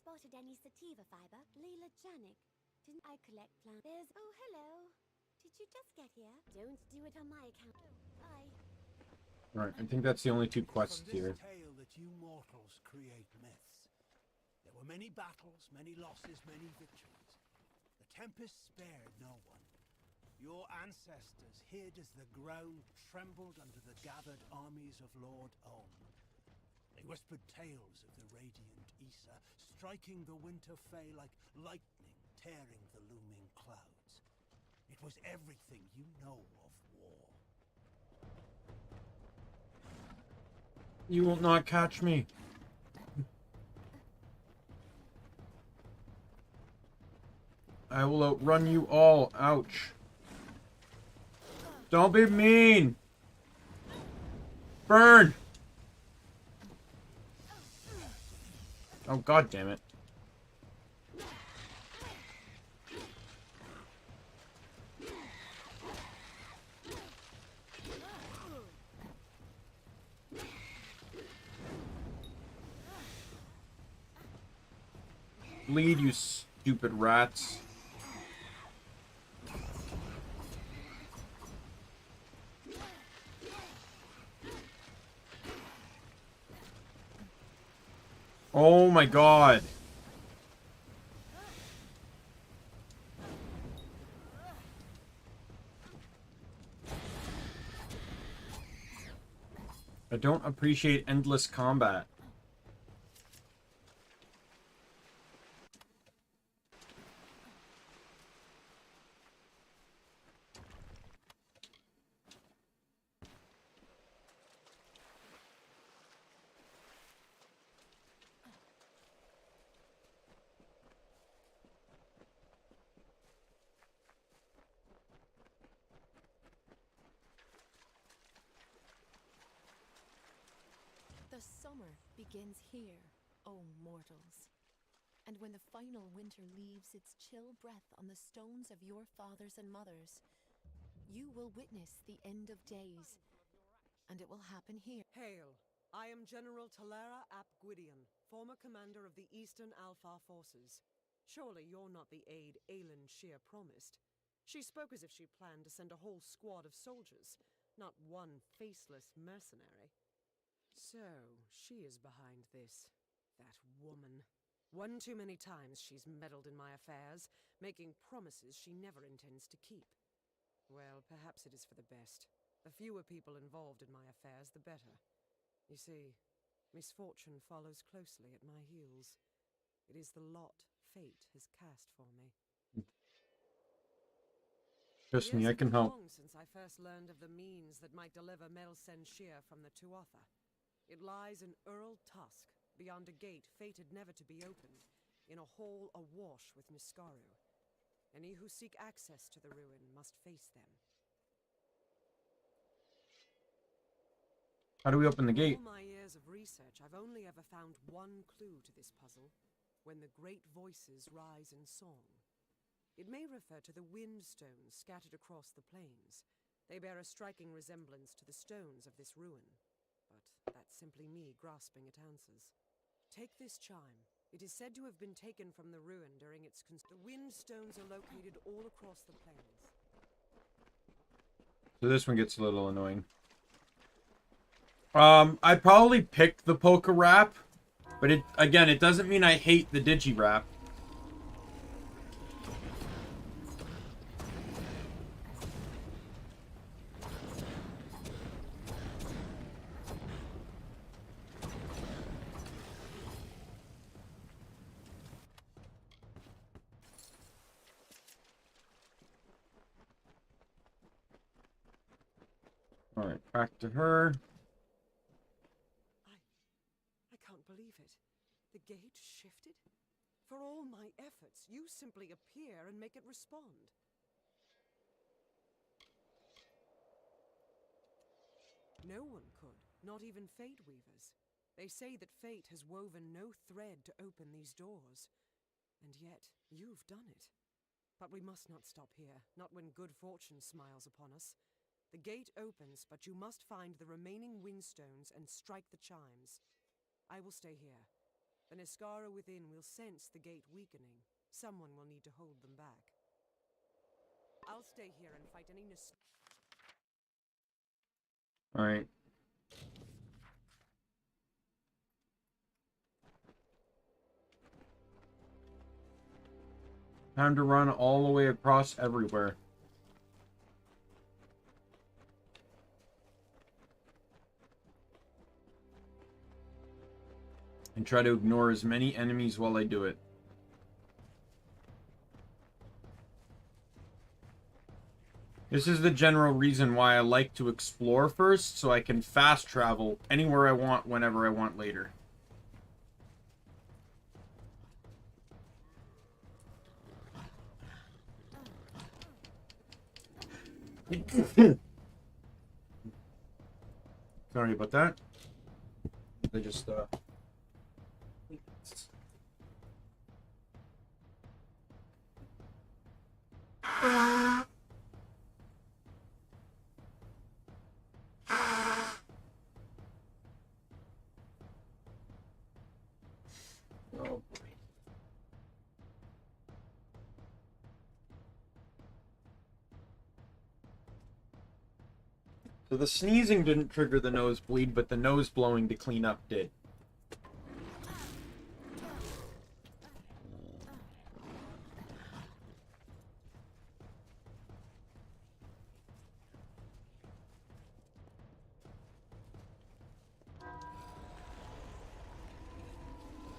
spotted any sativa fiber? Leela Janik. Didn't I collect plants? There's... Oh, hello. Did you just get here? Don't do it on my account. Bye. Alright, I think that's the only 2 quests From here. this tale that you mortals create myths. There were many battles, many losses, many victories. The Tempest spared no one. Your ancestors hid as the ground trembled under the gathered armies of Lord Om. They whispered tales of the radiant Issa, striking the winter Fae like lightning, tearing the looming clouds. It was everything you know of war. You will not catch me. I will outrun you all. Ouch. Don't be mean. Burn. Oh, god damn it. Bleed, you stupid rats. Oh my god. I don't appreciate endless combat. The summer begins here, O mortals. And when the final winter leaves its chill breath on the stones of your fathers and mothers, you will witness the end of days. And it will happen here. Hail! I am General Talera ap Gwydion, former commander of the Eastern Alpha Forces. Surely you're not the aide Aelin Shear promised. She spoke as if she planned to send a whole squad of soldiers, not one faceless mercenary. So, she is behind this. That woman. One too many times she's meddled in my affairs, making promises she never intends to keep. Well, perhaps it is for the best. The fewer people involved in my affairs, the better. You see, misfortune follows closely at my heels. It is the lot fate has cast for me. Trust me, I can help. Long since I first learned of the means that might deliver Melsen Shear from the Tuatha. It lies in Earl Tusk, beyond a gate fated never to be opened, in a hole awash with Niskaru. Any who seek access to the ruin must face them. How do we open the gate? In all my years of research, I've only ever found one clue to this puzzle: when the great voices rise in song. It may refer to the wind stones scattered across the plains. They bear a striking resemblance to the stones of this ruin. But that's simply me grasping at answers. Take this chime. It is said to have been taken from the ruin during its the wind stones are located all across the plains. So this one gets a little annoying. I probably picked the polka wrap, but it doesn't mean I hate the digi wrap. Alright, back to her. I can't believe it. The gate shifted? For all my efforts, you simply appear and make it respond. No one could, not even Fate Weavers. They say that fate has woven no thread to open these doors. And yet, you've done it. But we must not stop here, not when good fortune smiles upon us. The gate opens, but you must find the remaining windstones and strike the chimes. I will stay here. The Niskara within will sense the gate weakening. Someone will need to hold them back. I'll stay here and fight any Alright. Time to run all the way across everywhere. And try to ignore as many enemies while I do it. This is the general reason why I like to explore first, so I can fast travel anywhere I want, whenever I want later. Sorry about that. They just, Oh, boy. So the sneezing didn't trigger the nosebleed, but the nose blowing to clean up did.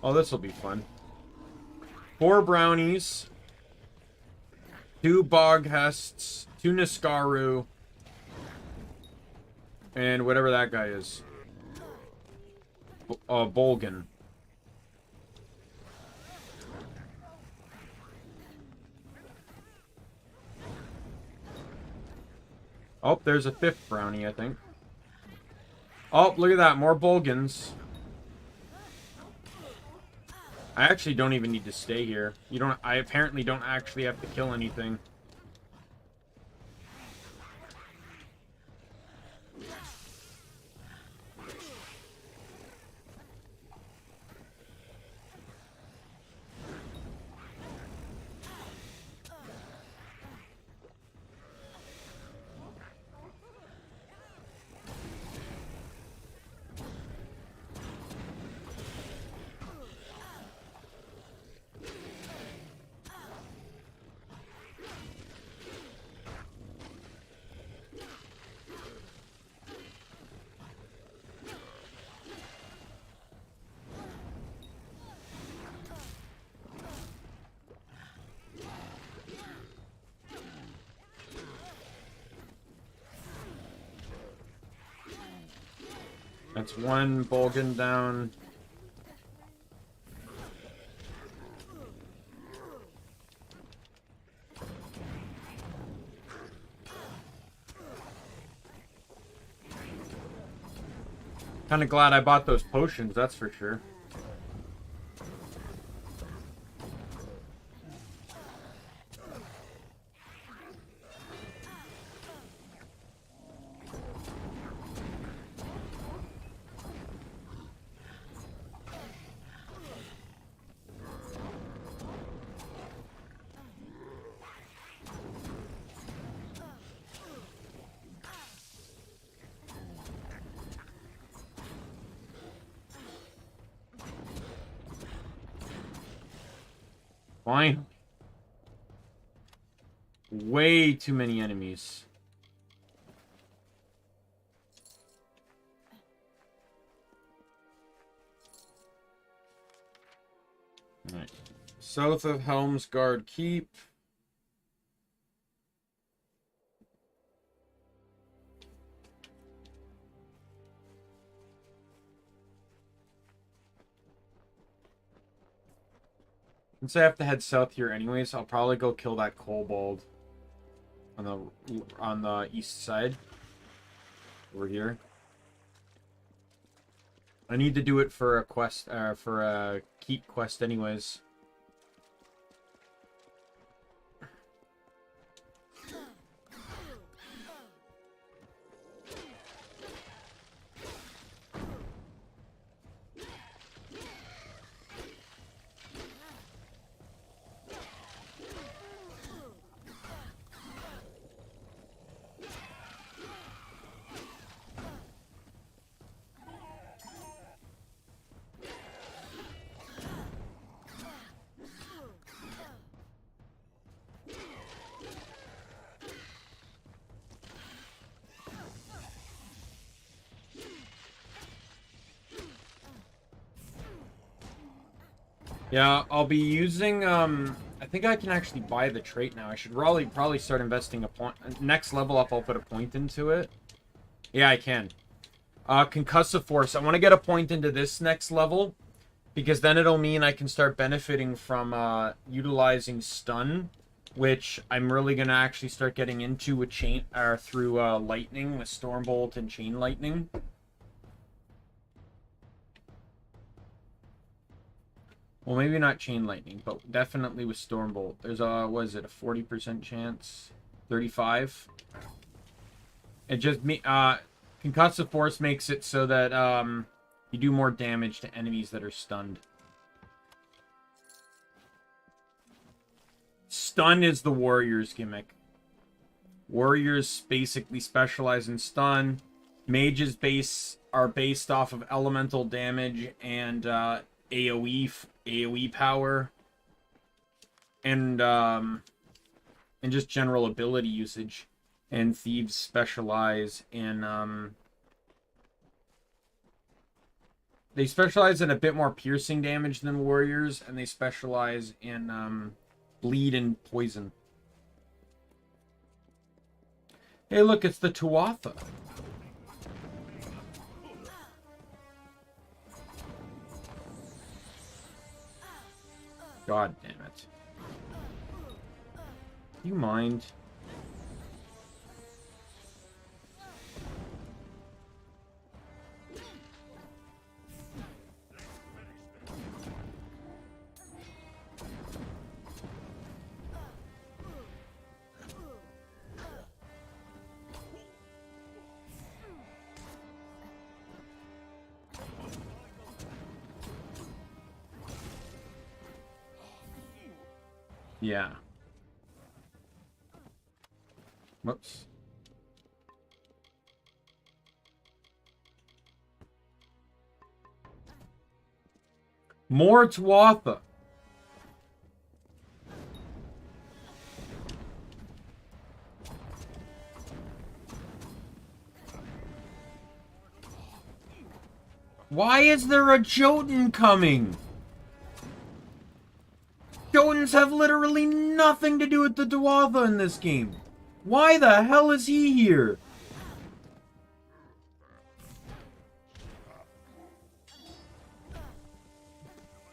Oh, this will be fun. 4 brownies, 2 boghests, 2 Niskaru, and whatever that guy is. Bolgan. Oh, there's a 5th brownie, I think. Oh, look at that, more Bolgans. I actually don't even need to stay here. I apparently don't actually have to kill anything. That's 1 Bolgan down. Kinda glad I bought those potions, that's for sure. Fine. Way too many enemies. Alright. South of Helmsguard Keep. Since I have to head south here anyways, I'll probably go kill that kobold on the east side. Over here. I need to do it for a quest, for a keep quest anyways. Yeah, I'll be using, I think I can actually buy the trait now. I should probably start investing a point. Next level up, I'll put a point into it. Yeah, I can. Concussive Force. I want to get a point into this next level, because then it'll mean I can start benefiting from, utilizing stun, which I'm really going to actually start getting into with through, lightning, with Stormbolt and Chain Lightning. Well, maybe not Chain Lightning, but definitely with Stormbolt. There's a, what is it, a 40% chance? 35? It just, Concussive Force makes it so that, you do more damage to enemies that are stunned. Stun is the Warrior's gimmick. Warriors basically specialize in stun. Mages are based off of elemental damage and, AoE power, and just general ability usage. And thieves specialize in they specialize in a bit more piercing damage than warriors, and they specialize in bleed and poison. Hey, look, it's the Tuatha. God damn it. You mind? Yeah. Whoops. More Tuatha. Why is there a Jotun coming? Jotuns have literally nothing to do with the Tuatha in this game. Why the hell is he here?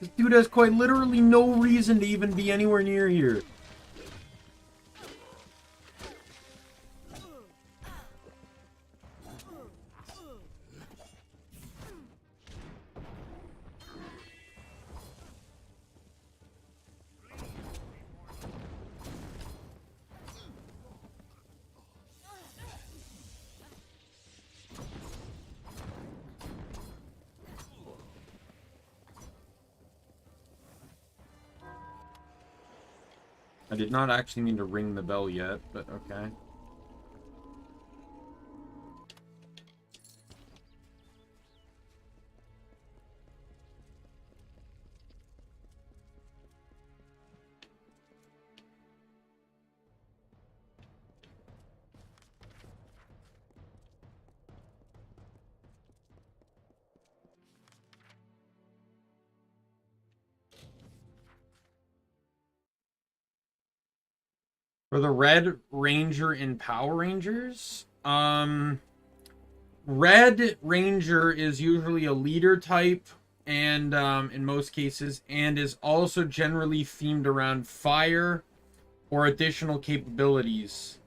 This dude has quite literally no reason to even be anywhere near here. I did not actually mean to ring the bell yet, but okay. For the Red Ranger in Power Rangers, Red Ranger is usually a leader type, and in most cases, and is also generally themed around fire or additional capabilities.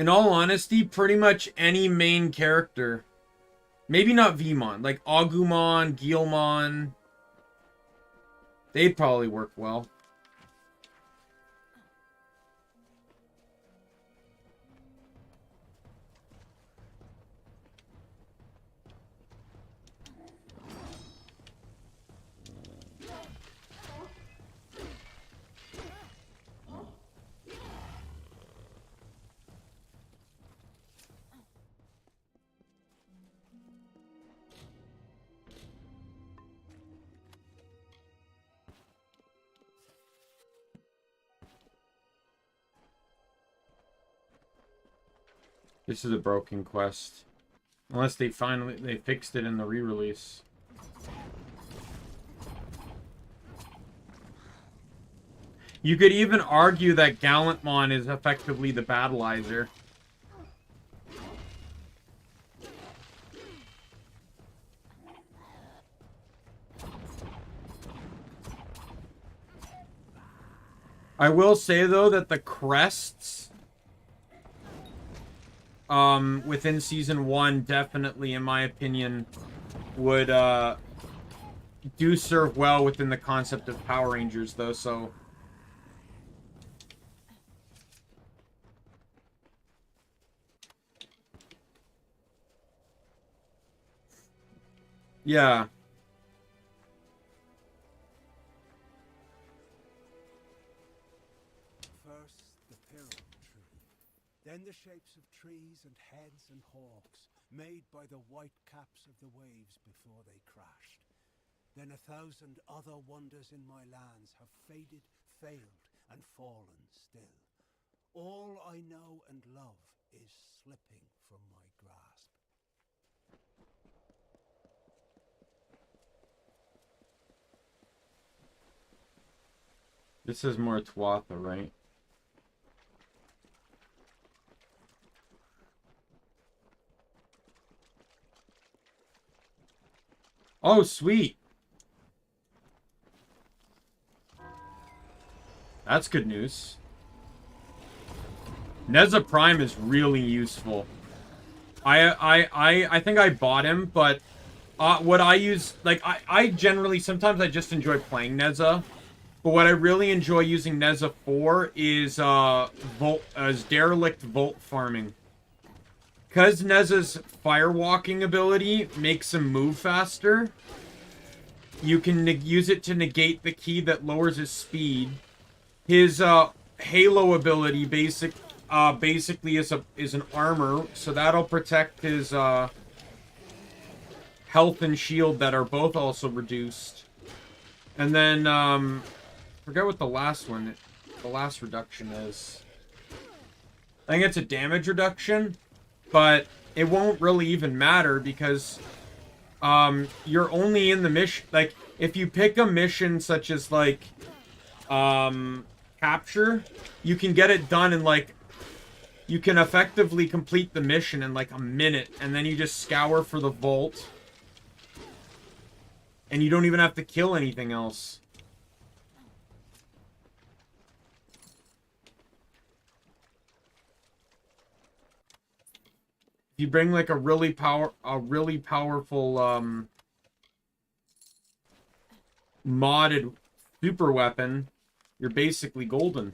In all honesty, pretty much any main character. Maybe not Vmon, like Agumon, Guilmon. They'd probably work well. This is a broken quest. Unless they fixed it in the re-release. You could even argue that Gallantmon is effectively the battleizer. I will say, though, that the crests within Season 1 definitely, in my opinion, would do serve well within the concept of Power Rangers, though, so... Yeah. First, the pyramid tree. Then the shapes of trees and heads and hawks, made by the white caps of the waves before they crashed. Then 1,000 other wonders in my lands have faded, failed, and fallen still. All I know and love is slipping from my grasp. This is more Tuatha, right? Oh, sweet. That's good news. Neza Prime is really useful. I think I bought him, but what I use, like, I generally, sometimes I just enjoy playing Neza. But what I really enjoy using Neza for is derelict Volt farming. Because Neza's firewalking ability makes him move faster, you can use it to negate the key that lowers his speed. His Halo ability basically is an armor, so that'll protect his health and shield that are both also reduced. And then forget what the last reduction is. I think it's a damage reduction, but it won't really even matter because you're only in the mission. Like, if you pick a mission such as, like, capture, you can get it done in, like, you can effectively complete the mission in, like, a minute, and then you just scour for the vault. And you don't even have to kill anything else. If you bring, like, a really powerful modded super weapon, you're basically golden.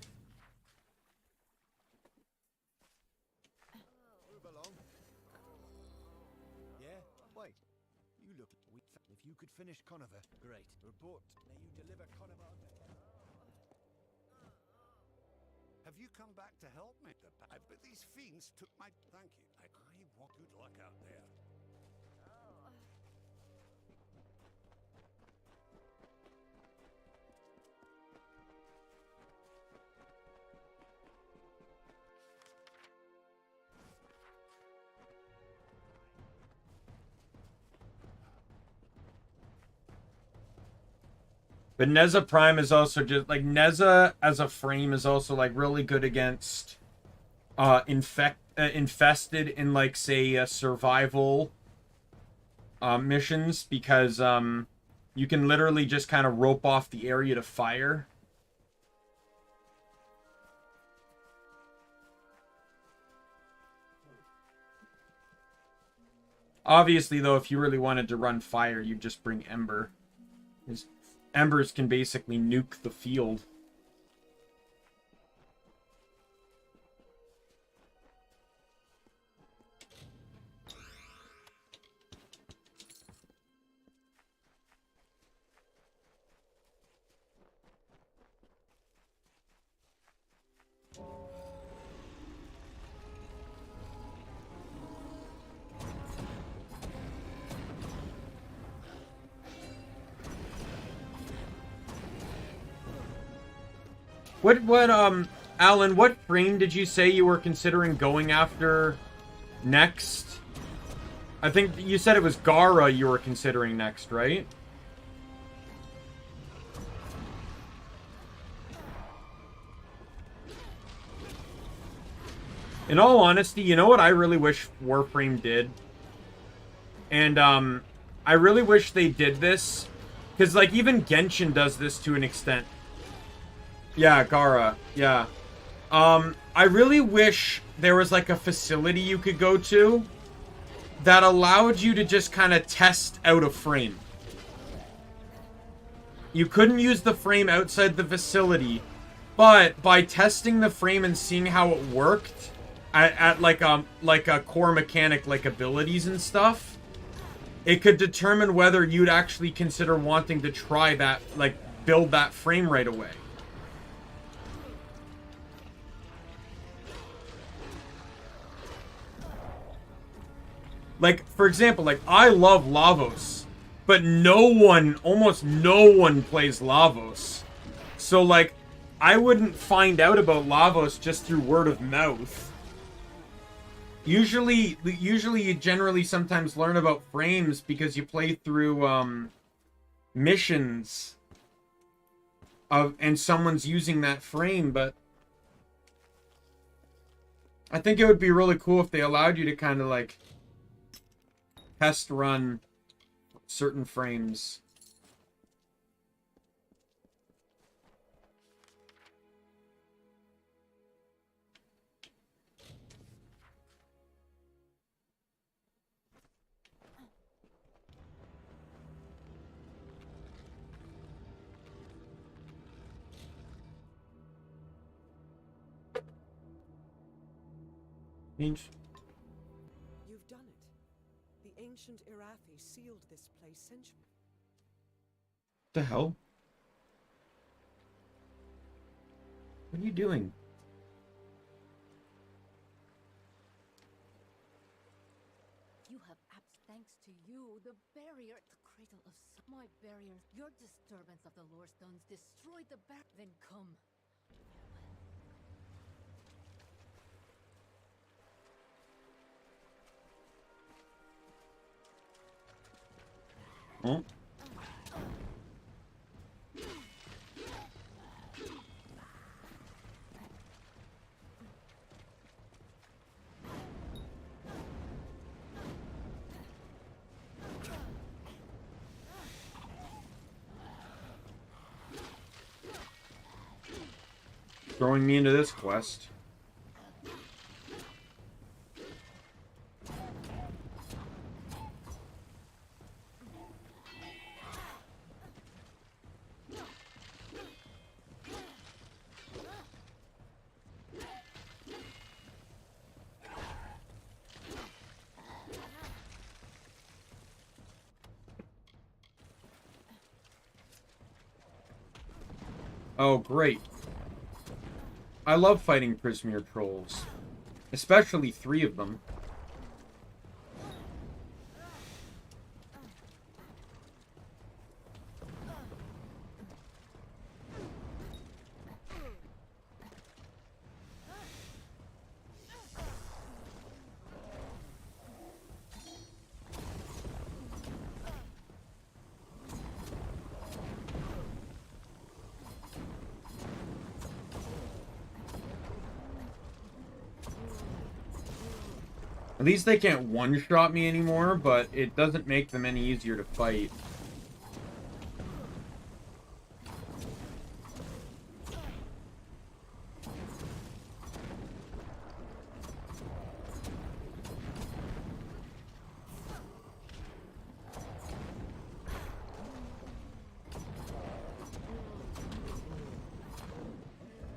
Yeah? Wait. You look. If you could finish Conover, great. Report. May you deliver Conover. Have you come back to help me? But these fiends took my. Thank you. I want good luck out there. But Neza Prime is also just, like, Neza as a frame is also, like, really good against infested in, like, say, survival missions, because you can literally just kind of rope off the area to fire. Obviously, though, if you really wanted to run fire, you'd just bring Ember. Embers can basically nuke the field. Alan, what frame did you say you were considering going after next. I think you said it was Gara you were considering next, right? In all honesty, you know what I really wish Warframe did? And, I really wish they did this. Because, like, even Genshin does this to an extent. Yeah, Gara. Yeah. I really wish there was, like, a facility you could go to that allowed you to just kind of test out a frame. You couldn't use the frame outside the facility, but by testing the frame and seeing how it worked at like a core mechanic, like abilities and stuff, it could determine whether you'd actually consider wanting to try that, like, build that frame right away. Like, for example, like, I love Lavos, but almost no one plays Lavos. So, like, I wouldn't find out about Lavos just through word of mouth. Usually you generally sometimes learn about frames because you play through, missions and someone's using that frame, but I think it would be really cool if they allowed you to kind of, like, test run certain frames. You've done it. The ancient Irathi sealed this place centuries. What the hell? What are you doing? You have thanks to you, the barrier, the cradle of my barrier. Your disturbance of the lore stones destroyed the barrier. Then come. Oh. Throwing me into this quest. Oh, great. I love fighting prisoner trolls. Especially 3 of them. At least they can't one-shot me anymore, but it doesn't make them any easier to fight.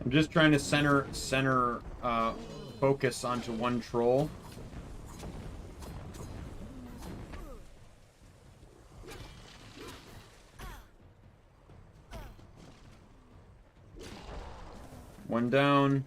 I'm just trying to center focus onto one troll. One down.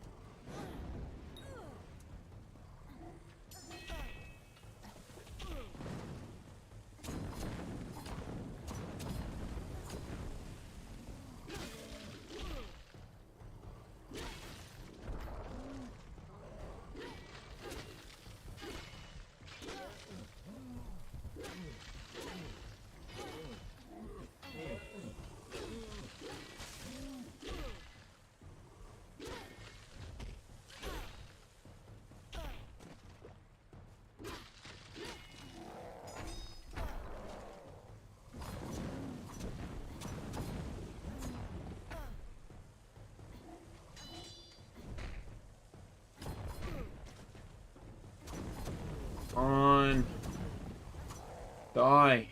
Die.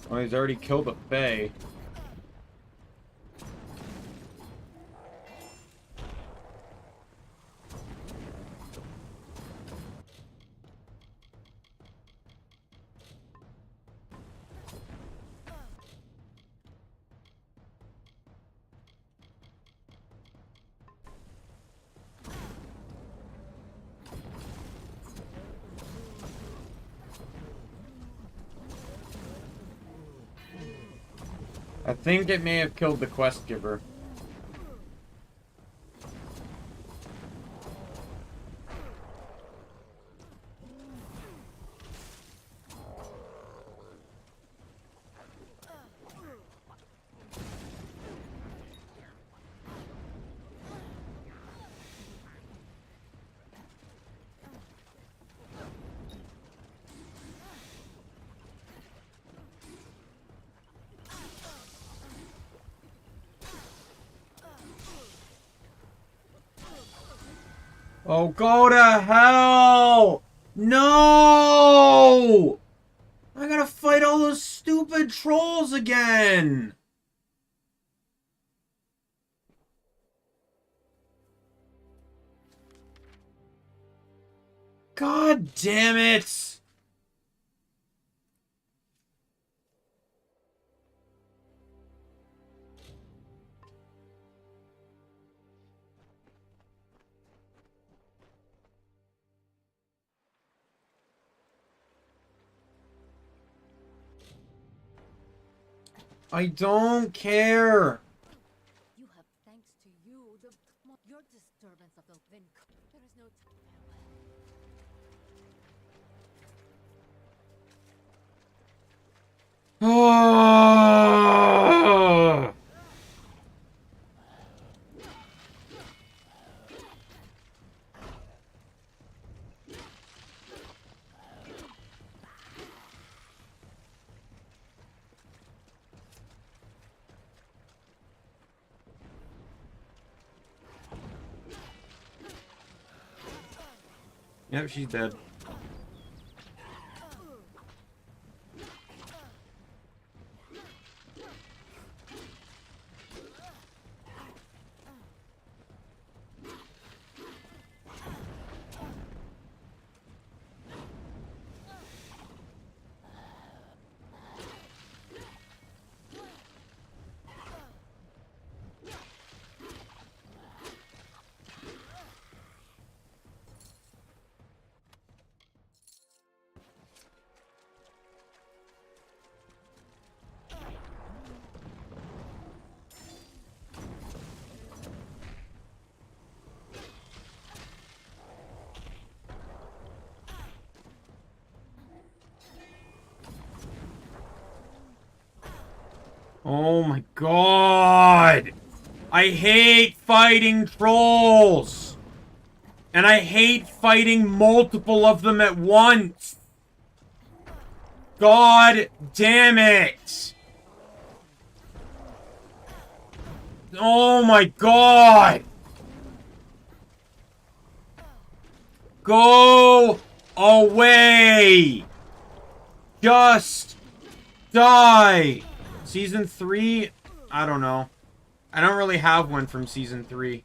Oh, he's already killed a Fae. I think it may have killed the quest giver. Oh, go to hell! No! I gotta fight all those stupid trolls again! God damn it! I don't care. You have, thanks to you, your disturbance of the then there is no Oh! Yep, she's dead. Oh my god! I hate fighting trolls! And I hate fighting multiple of them at once! God damn it! Oh my god! Go away! Just die! Season 3? I don't know. I don't really have one from Season 3.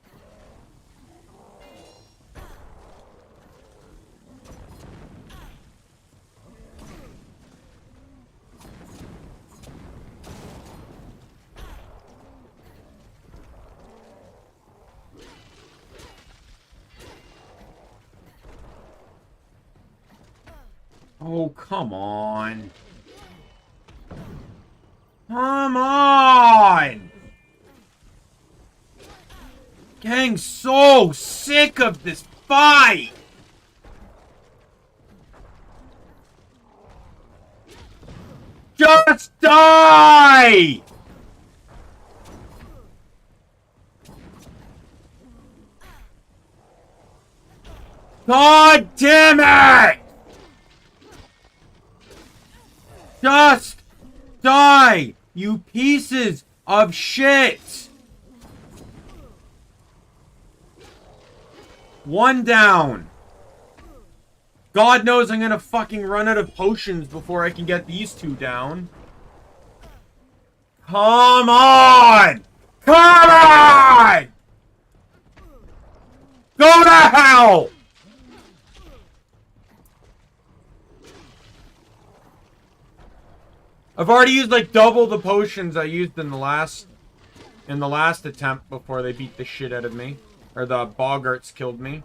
Oh, come on. Come on! Getting so sick of this fight! Just die! God damn it! Just die, you pieces of shit. One down. God knows I'm gonna fucking run out of potions before I can get these two down. Come on! Come on! Go to hell! I've already used like double the potions I used in the last attempt before they beat the shit out of me. Or the boggarts killed me.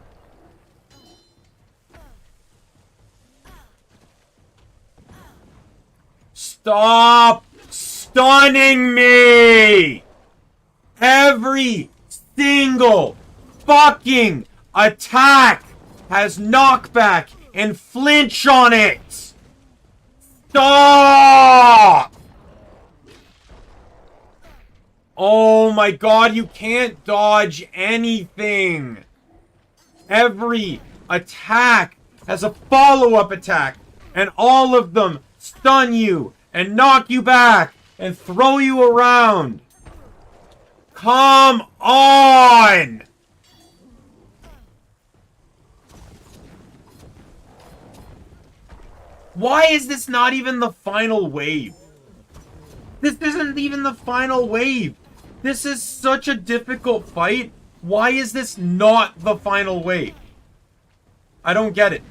Stop stunning me! Every single fucking attack has knockback and flinch on it! Stop! Oh my god, you can't dodge anything! Every attack has a follow-up attack, and all of them stun you, and knock you back, and throw you around! Come on! Why is this not even the final wave? This isn't even the final wave. This is such a difficult fight. Why is this not the final wave? I don't get it.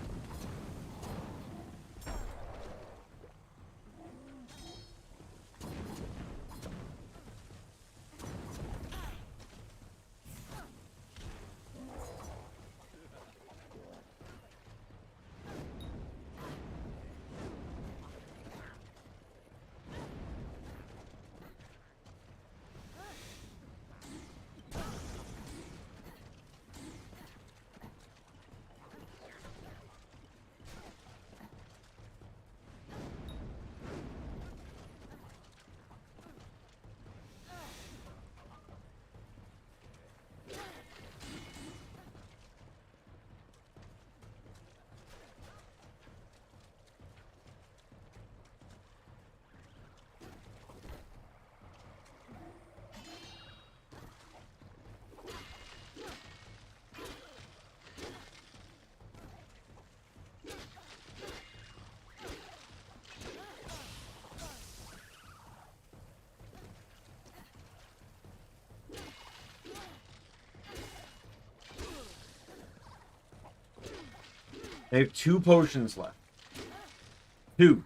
I have 2 potions left. 2.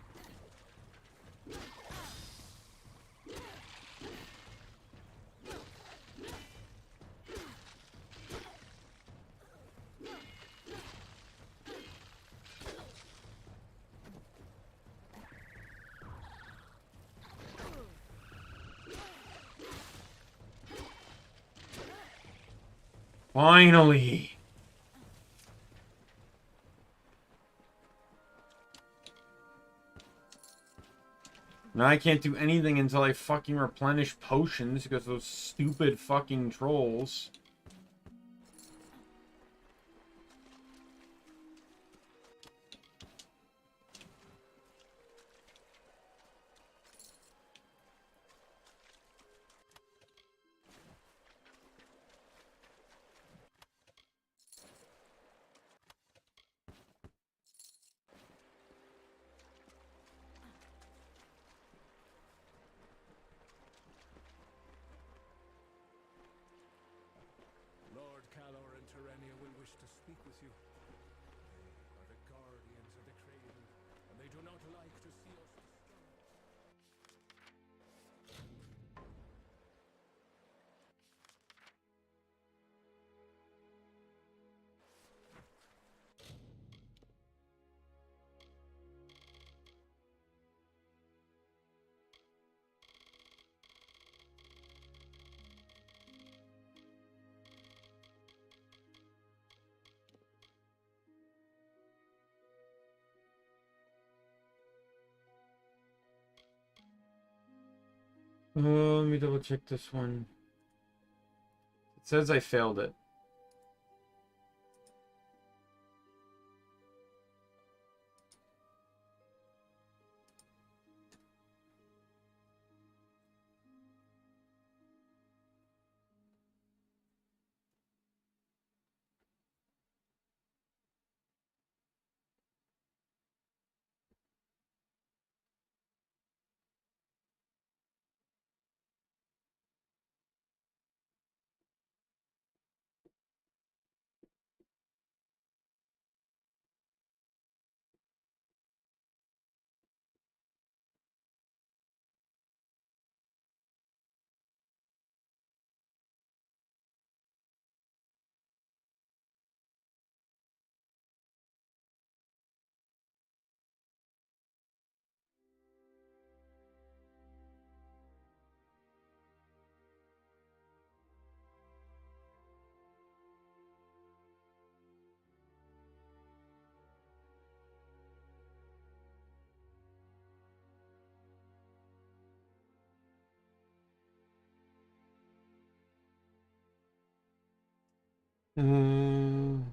Finally! Now I can't do anything until I fucking replenish potions because of those stupid fucking trolls. Lord Calor and Terenia will wish to speak with you. They are the guardians of the cradle, and they do not like to see us destroyed. Let me double check this one. It says I failed it. Mm.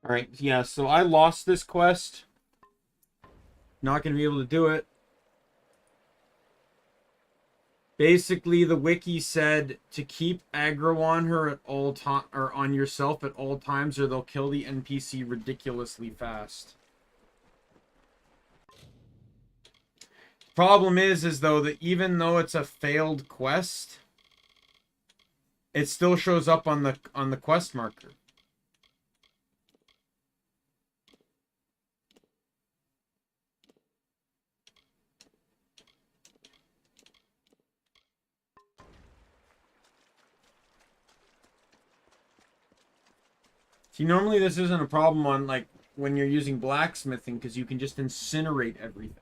All right, yeah, so I lost this quest. Not going to be able to do it. Basically, the wiki said to keep aggro on her at all time, or on yourself at all times, or they'll kill the NPC ridiculously fast. Problem is though that even though it's a failed quest, it still shows up on the quest marker. See, normally this isn't a problem on, like, when you're using blacksmithing, because you can just incinerate everything.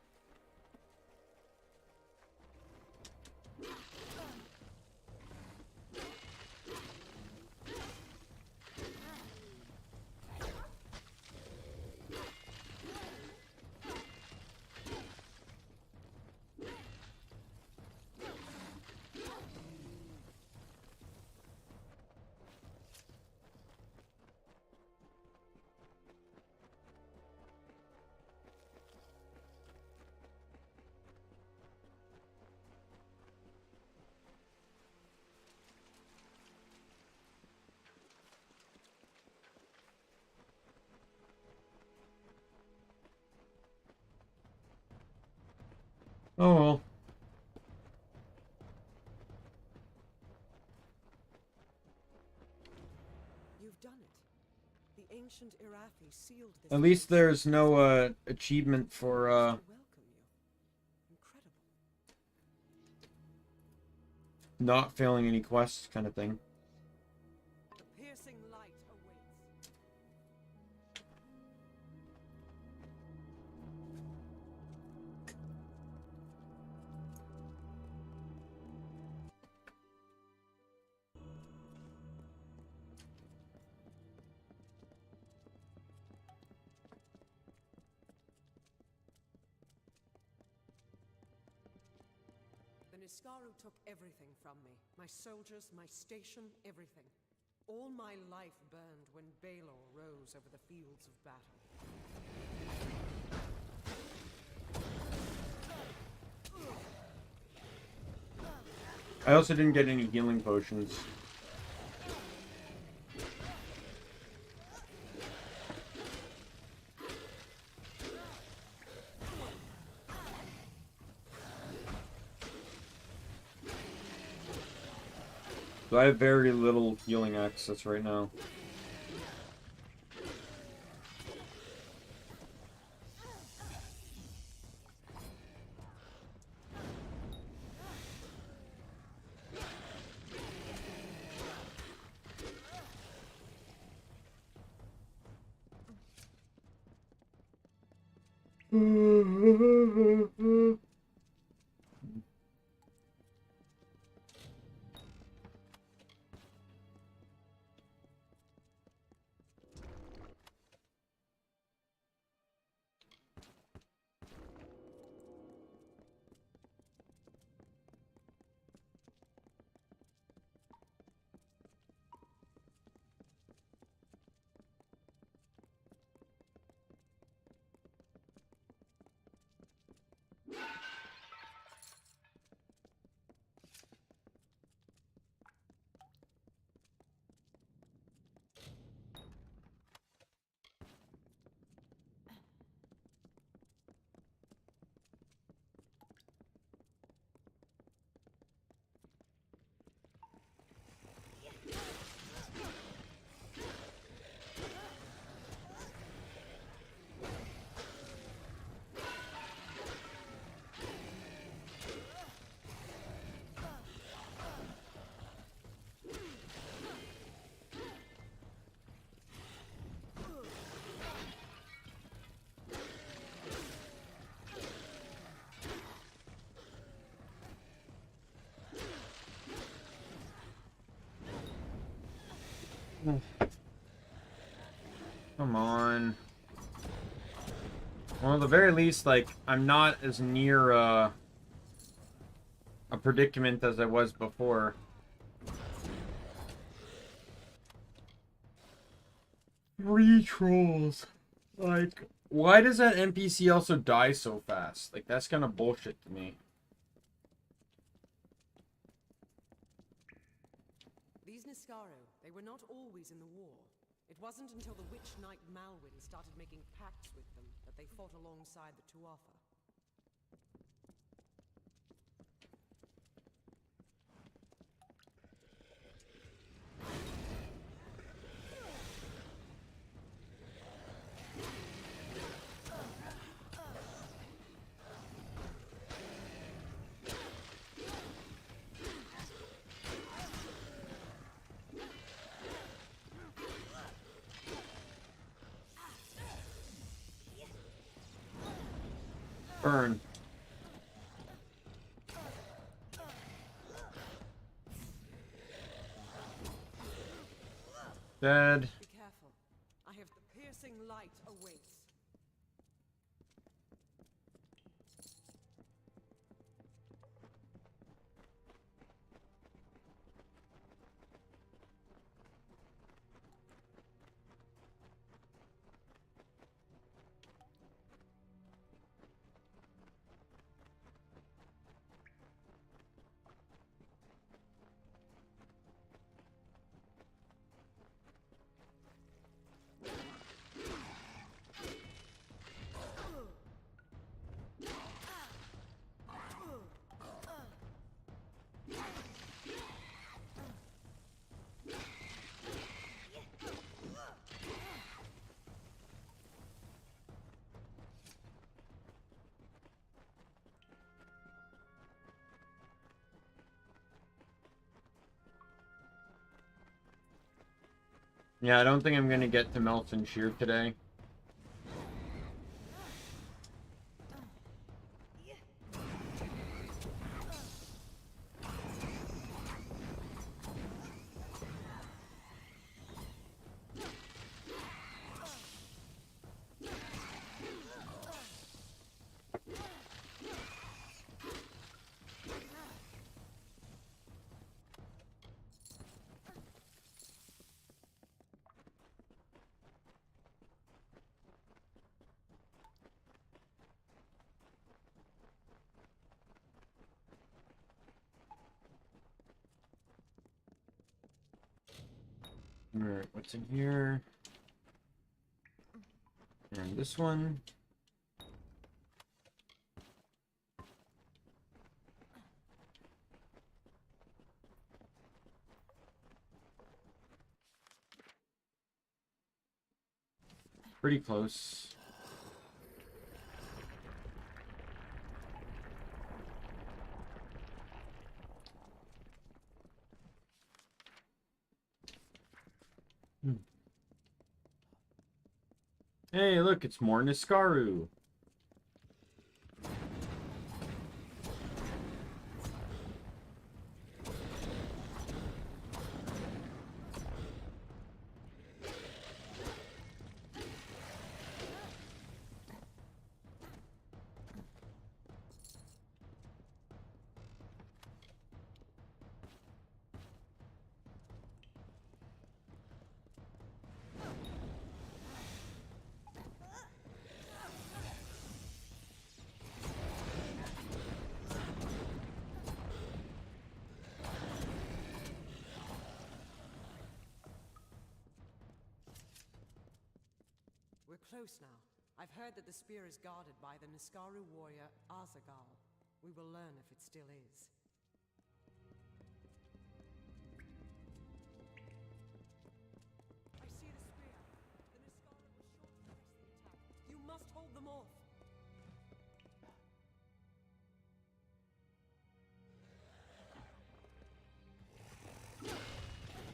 Oh well. You've done it. The ancient Irathi sealed this. At least there's no achievement for not failing any quests kind of thing. The piercing light awaits. The Niskaru took everything from me. My soldiers, my station, everything. All my life burned when Balor rose over the fields of battle. I also didn't get any healing potions. So I have very little healing access right now. Come on. Well, at the very least, like, I'm not as near a predicament as I was before. Three trolls. Like, why does that NPC also die so fast? Like, that's kind of bullshit to me. These Niskaru, they were not always in the war. It wasn't until the witch knight Malwyn started making pacts with them that they fought alongside the Tuatha. Burn. Dead. Be careful. I have the piercing light awaits. Yeah, I don't think I'm gonna get to Melton Shear today. Alright, what's in here? And this one. Pretty close. Hey, look, it's more Niskaru. We're close now. I've heard that the spear is guarded by the Niskaru warrior Azagal. We will learn if it still is. I see the spear. The Niskaru were sure to press the attack. You must hold them off.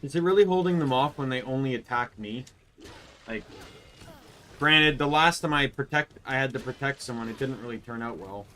Is it really holding them off when they only attack me? Like, granted, the last time I had to protect someone, it didn't really turn out well.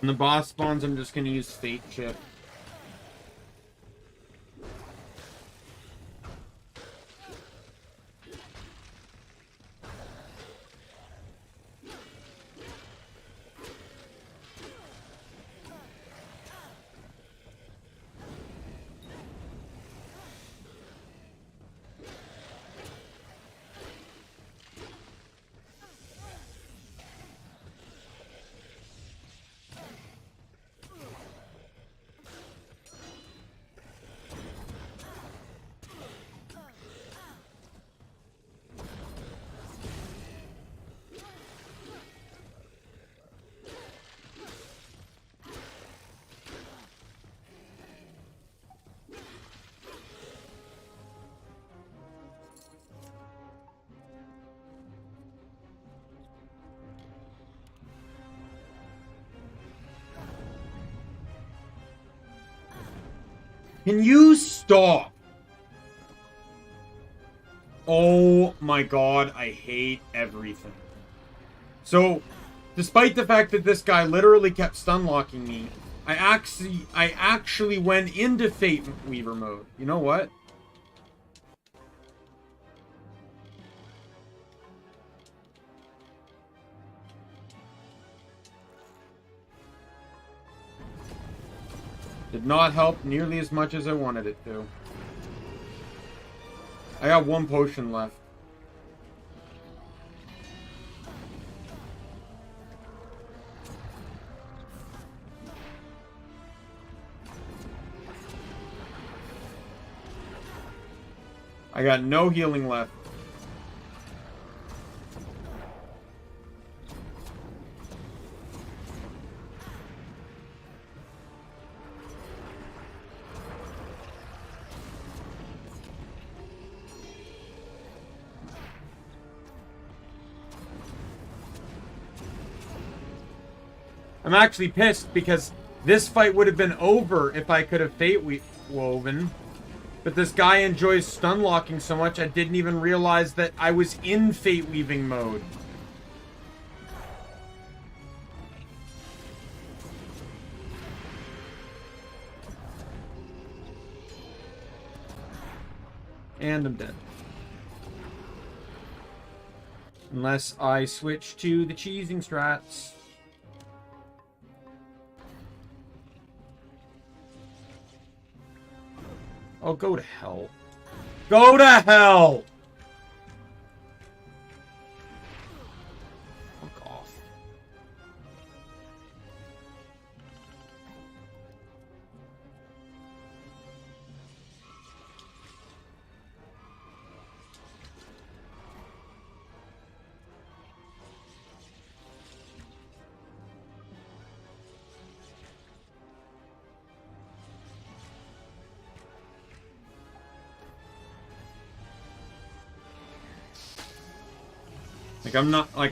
When the boss spawns, I'm just gonna use Fate Chip. Can you stop? Oh my god, I hate everything. So, despite the fact that this guy literally kept stun-locking me, I actually went into Fate Weaver mode. You know what? Did not help nearly as much as I wanted it to. I got one potion left. I got no healing left. I'm actually pissed because this fight would have been over if I could have Fate Woven. But this guy enjoys stun locking so much I didn't even realize that I was in Fate Weaving mode. And I'm dead. Unless I switch to the cheesing strats. Oh, go to hell. Go to hell! Fuck off.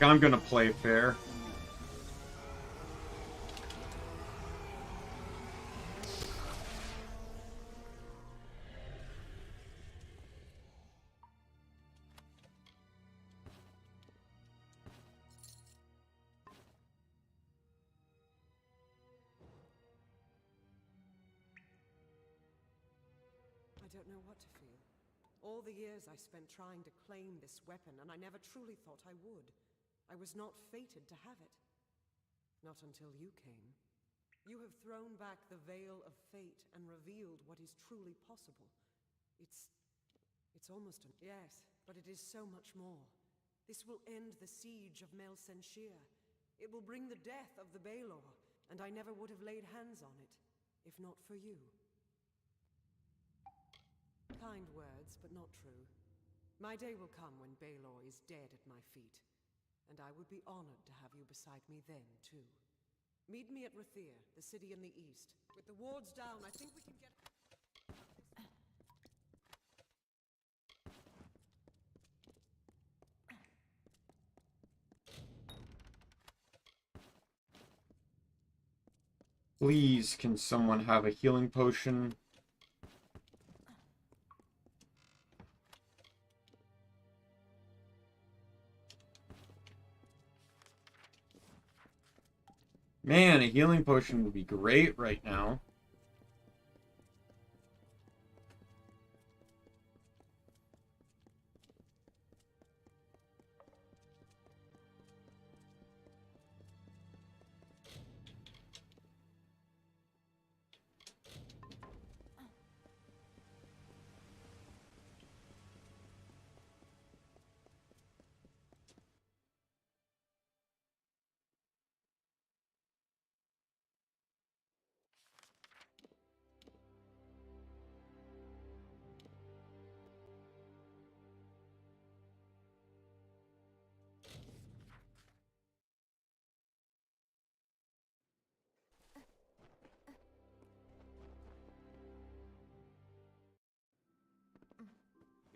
I'm gonna play fair. I don't know what to feel. All the years I spent trying to claim this weapon, and I never truly thought I would. I was not fated to have it. Not until you came. You have thrown back the veil of fate and revealed what is truly possible. It's almost yes, but it is so much more. This will end the siege of Mel Senshir. It will bring the death of the Baelor, and I never would have laid hands on it, if not for you. Kind words, but not true. My day will come when Baelor is dead at my feet, and I would be honored to have you beside me then, too. Meet me at Rathir, the city in the east. With the wards down, I think we can get... Please, can someone have a healing potion? Man, a healing potion would be great right now.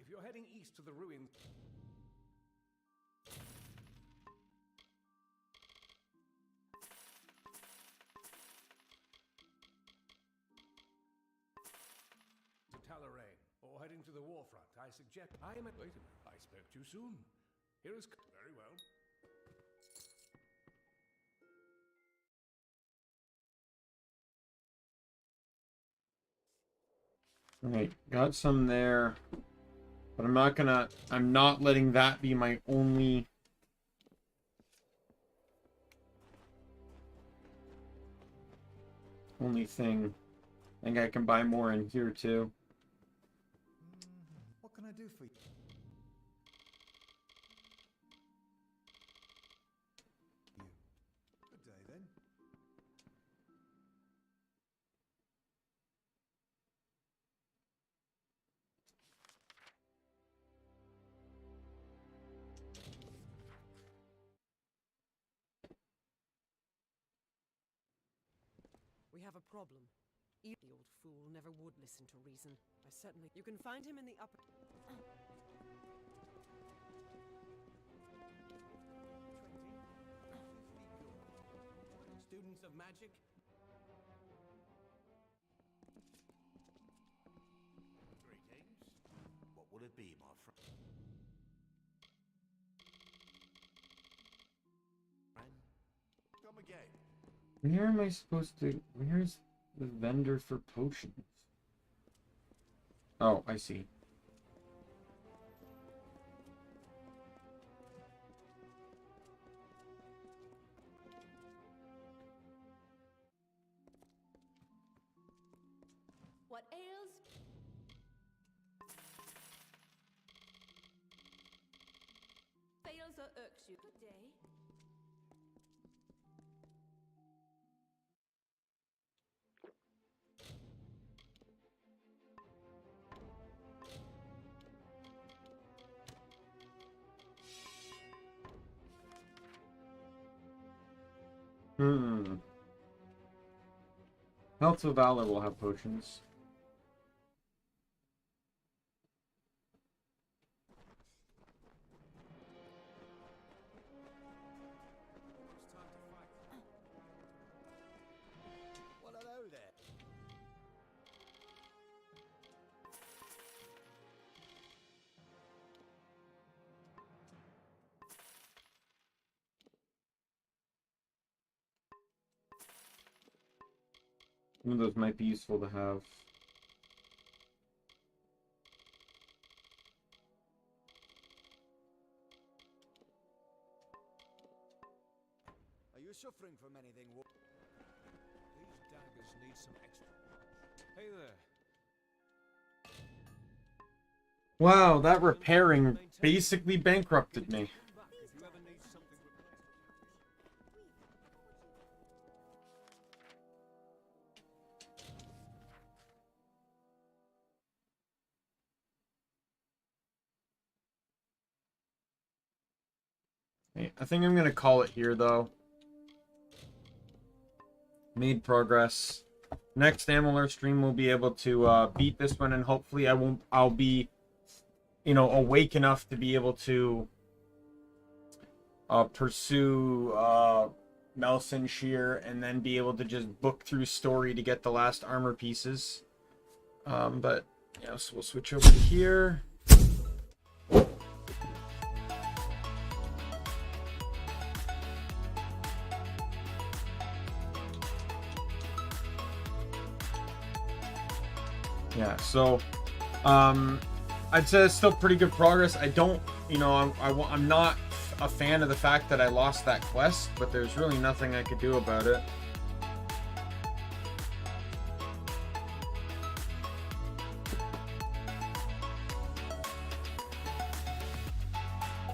If you're heading east to the ruins... to Talarain, or heading to the warfront, I suggest... I am at... Wait a minute, I spoke too soon. Here is... Very well. Alright, got some there. But I'm not letting that be my only thing. I think I can buy more in here too. What can I do for you? Good day then. We have a problem. The old fool never would listen to reason. I certainly... You can find him in the upper... Students of magic? Greetings. What will it be, my friend? Come again. Where am I supposed to... Where's the vendor for potions? Oh, I see. What ails? Fails or irks you? Good day. Health of Valor will have potions. Well, hello there. Some of those might be useful to have. Are you suffering from anything? These daggers need some extra... Hey there. Wow, that repairing basically bankrupted me. If you ever need something replaced. Hey, I think I'm gonna call it here though. Made progress. Next Amalur stream we'll be able to beat this one, and hopefully I'll be, you know, awake enough to be able to pursue Melson Shear and then be able to just book through story to get the last armor pieces. But yeah, so we'll switch over to here. Yeah, so I'd say it's still pretty good progress. I don't, you know, I'm not a fan of the fact that I lost that quest, but there's really nothing I could do about it.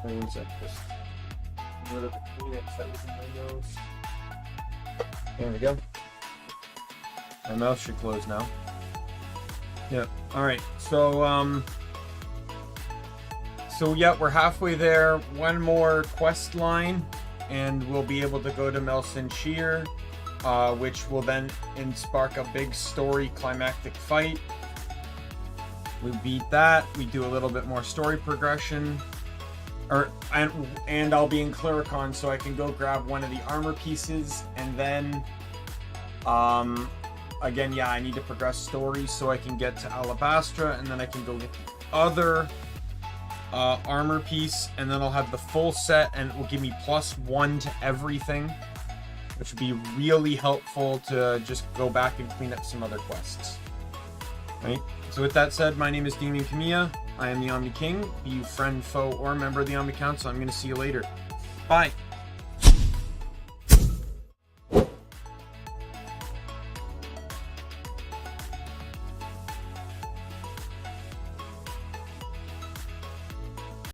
One sec, just rid of the Kleenex that was in my nose. There we go. My mouth should close now. Yeah. All right. So yeah, we're halfway there. One more quest line, and we'll be able to go to Melson Shear, which will then spark a big story climactic fight. We beat that. We do a little bit more story progression. And I'll be in Clericon, so I can go grab one of the armor pieces, and then again, yeah, I need to progress stories so I can get to Alabastra, and then I can go get the other armor piece, and then I'll have the full set, and it will give me +1 to everything, which would be really helpful to just go back and clean up some other quests. Right? So with that said, my name is Daimien Kamiya. I am the Omni King. Be you friend, foe, or member of the Omni Council. I'm going to see you later. Bye.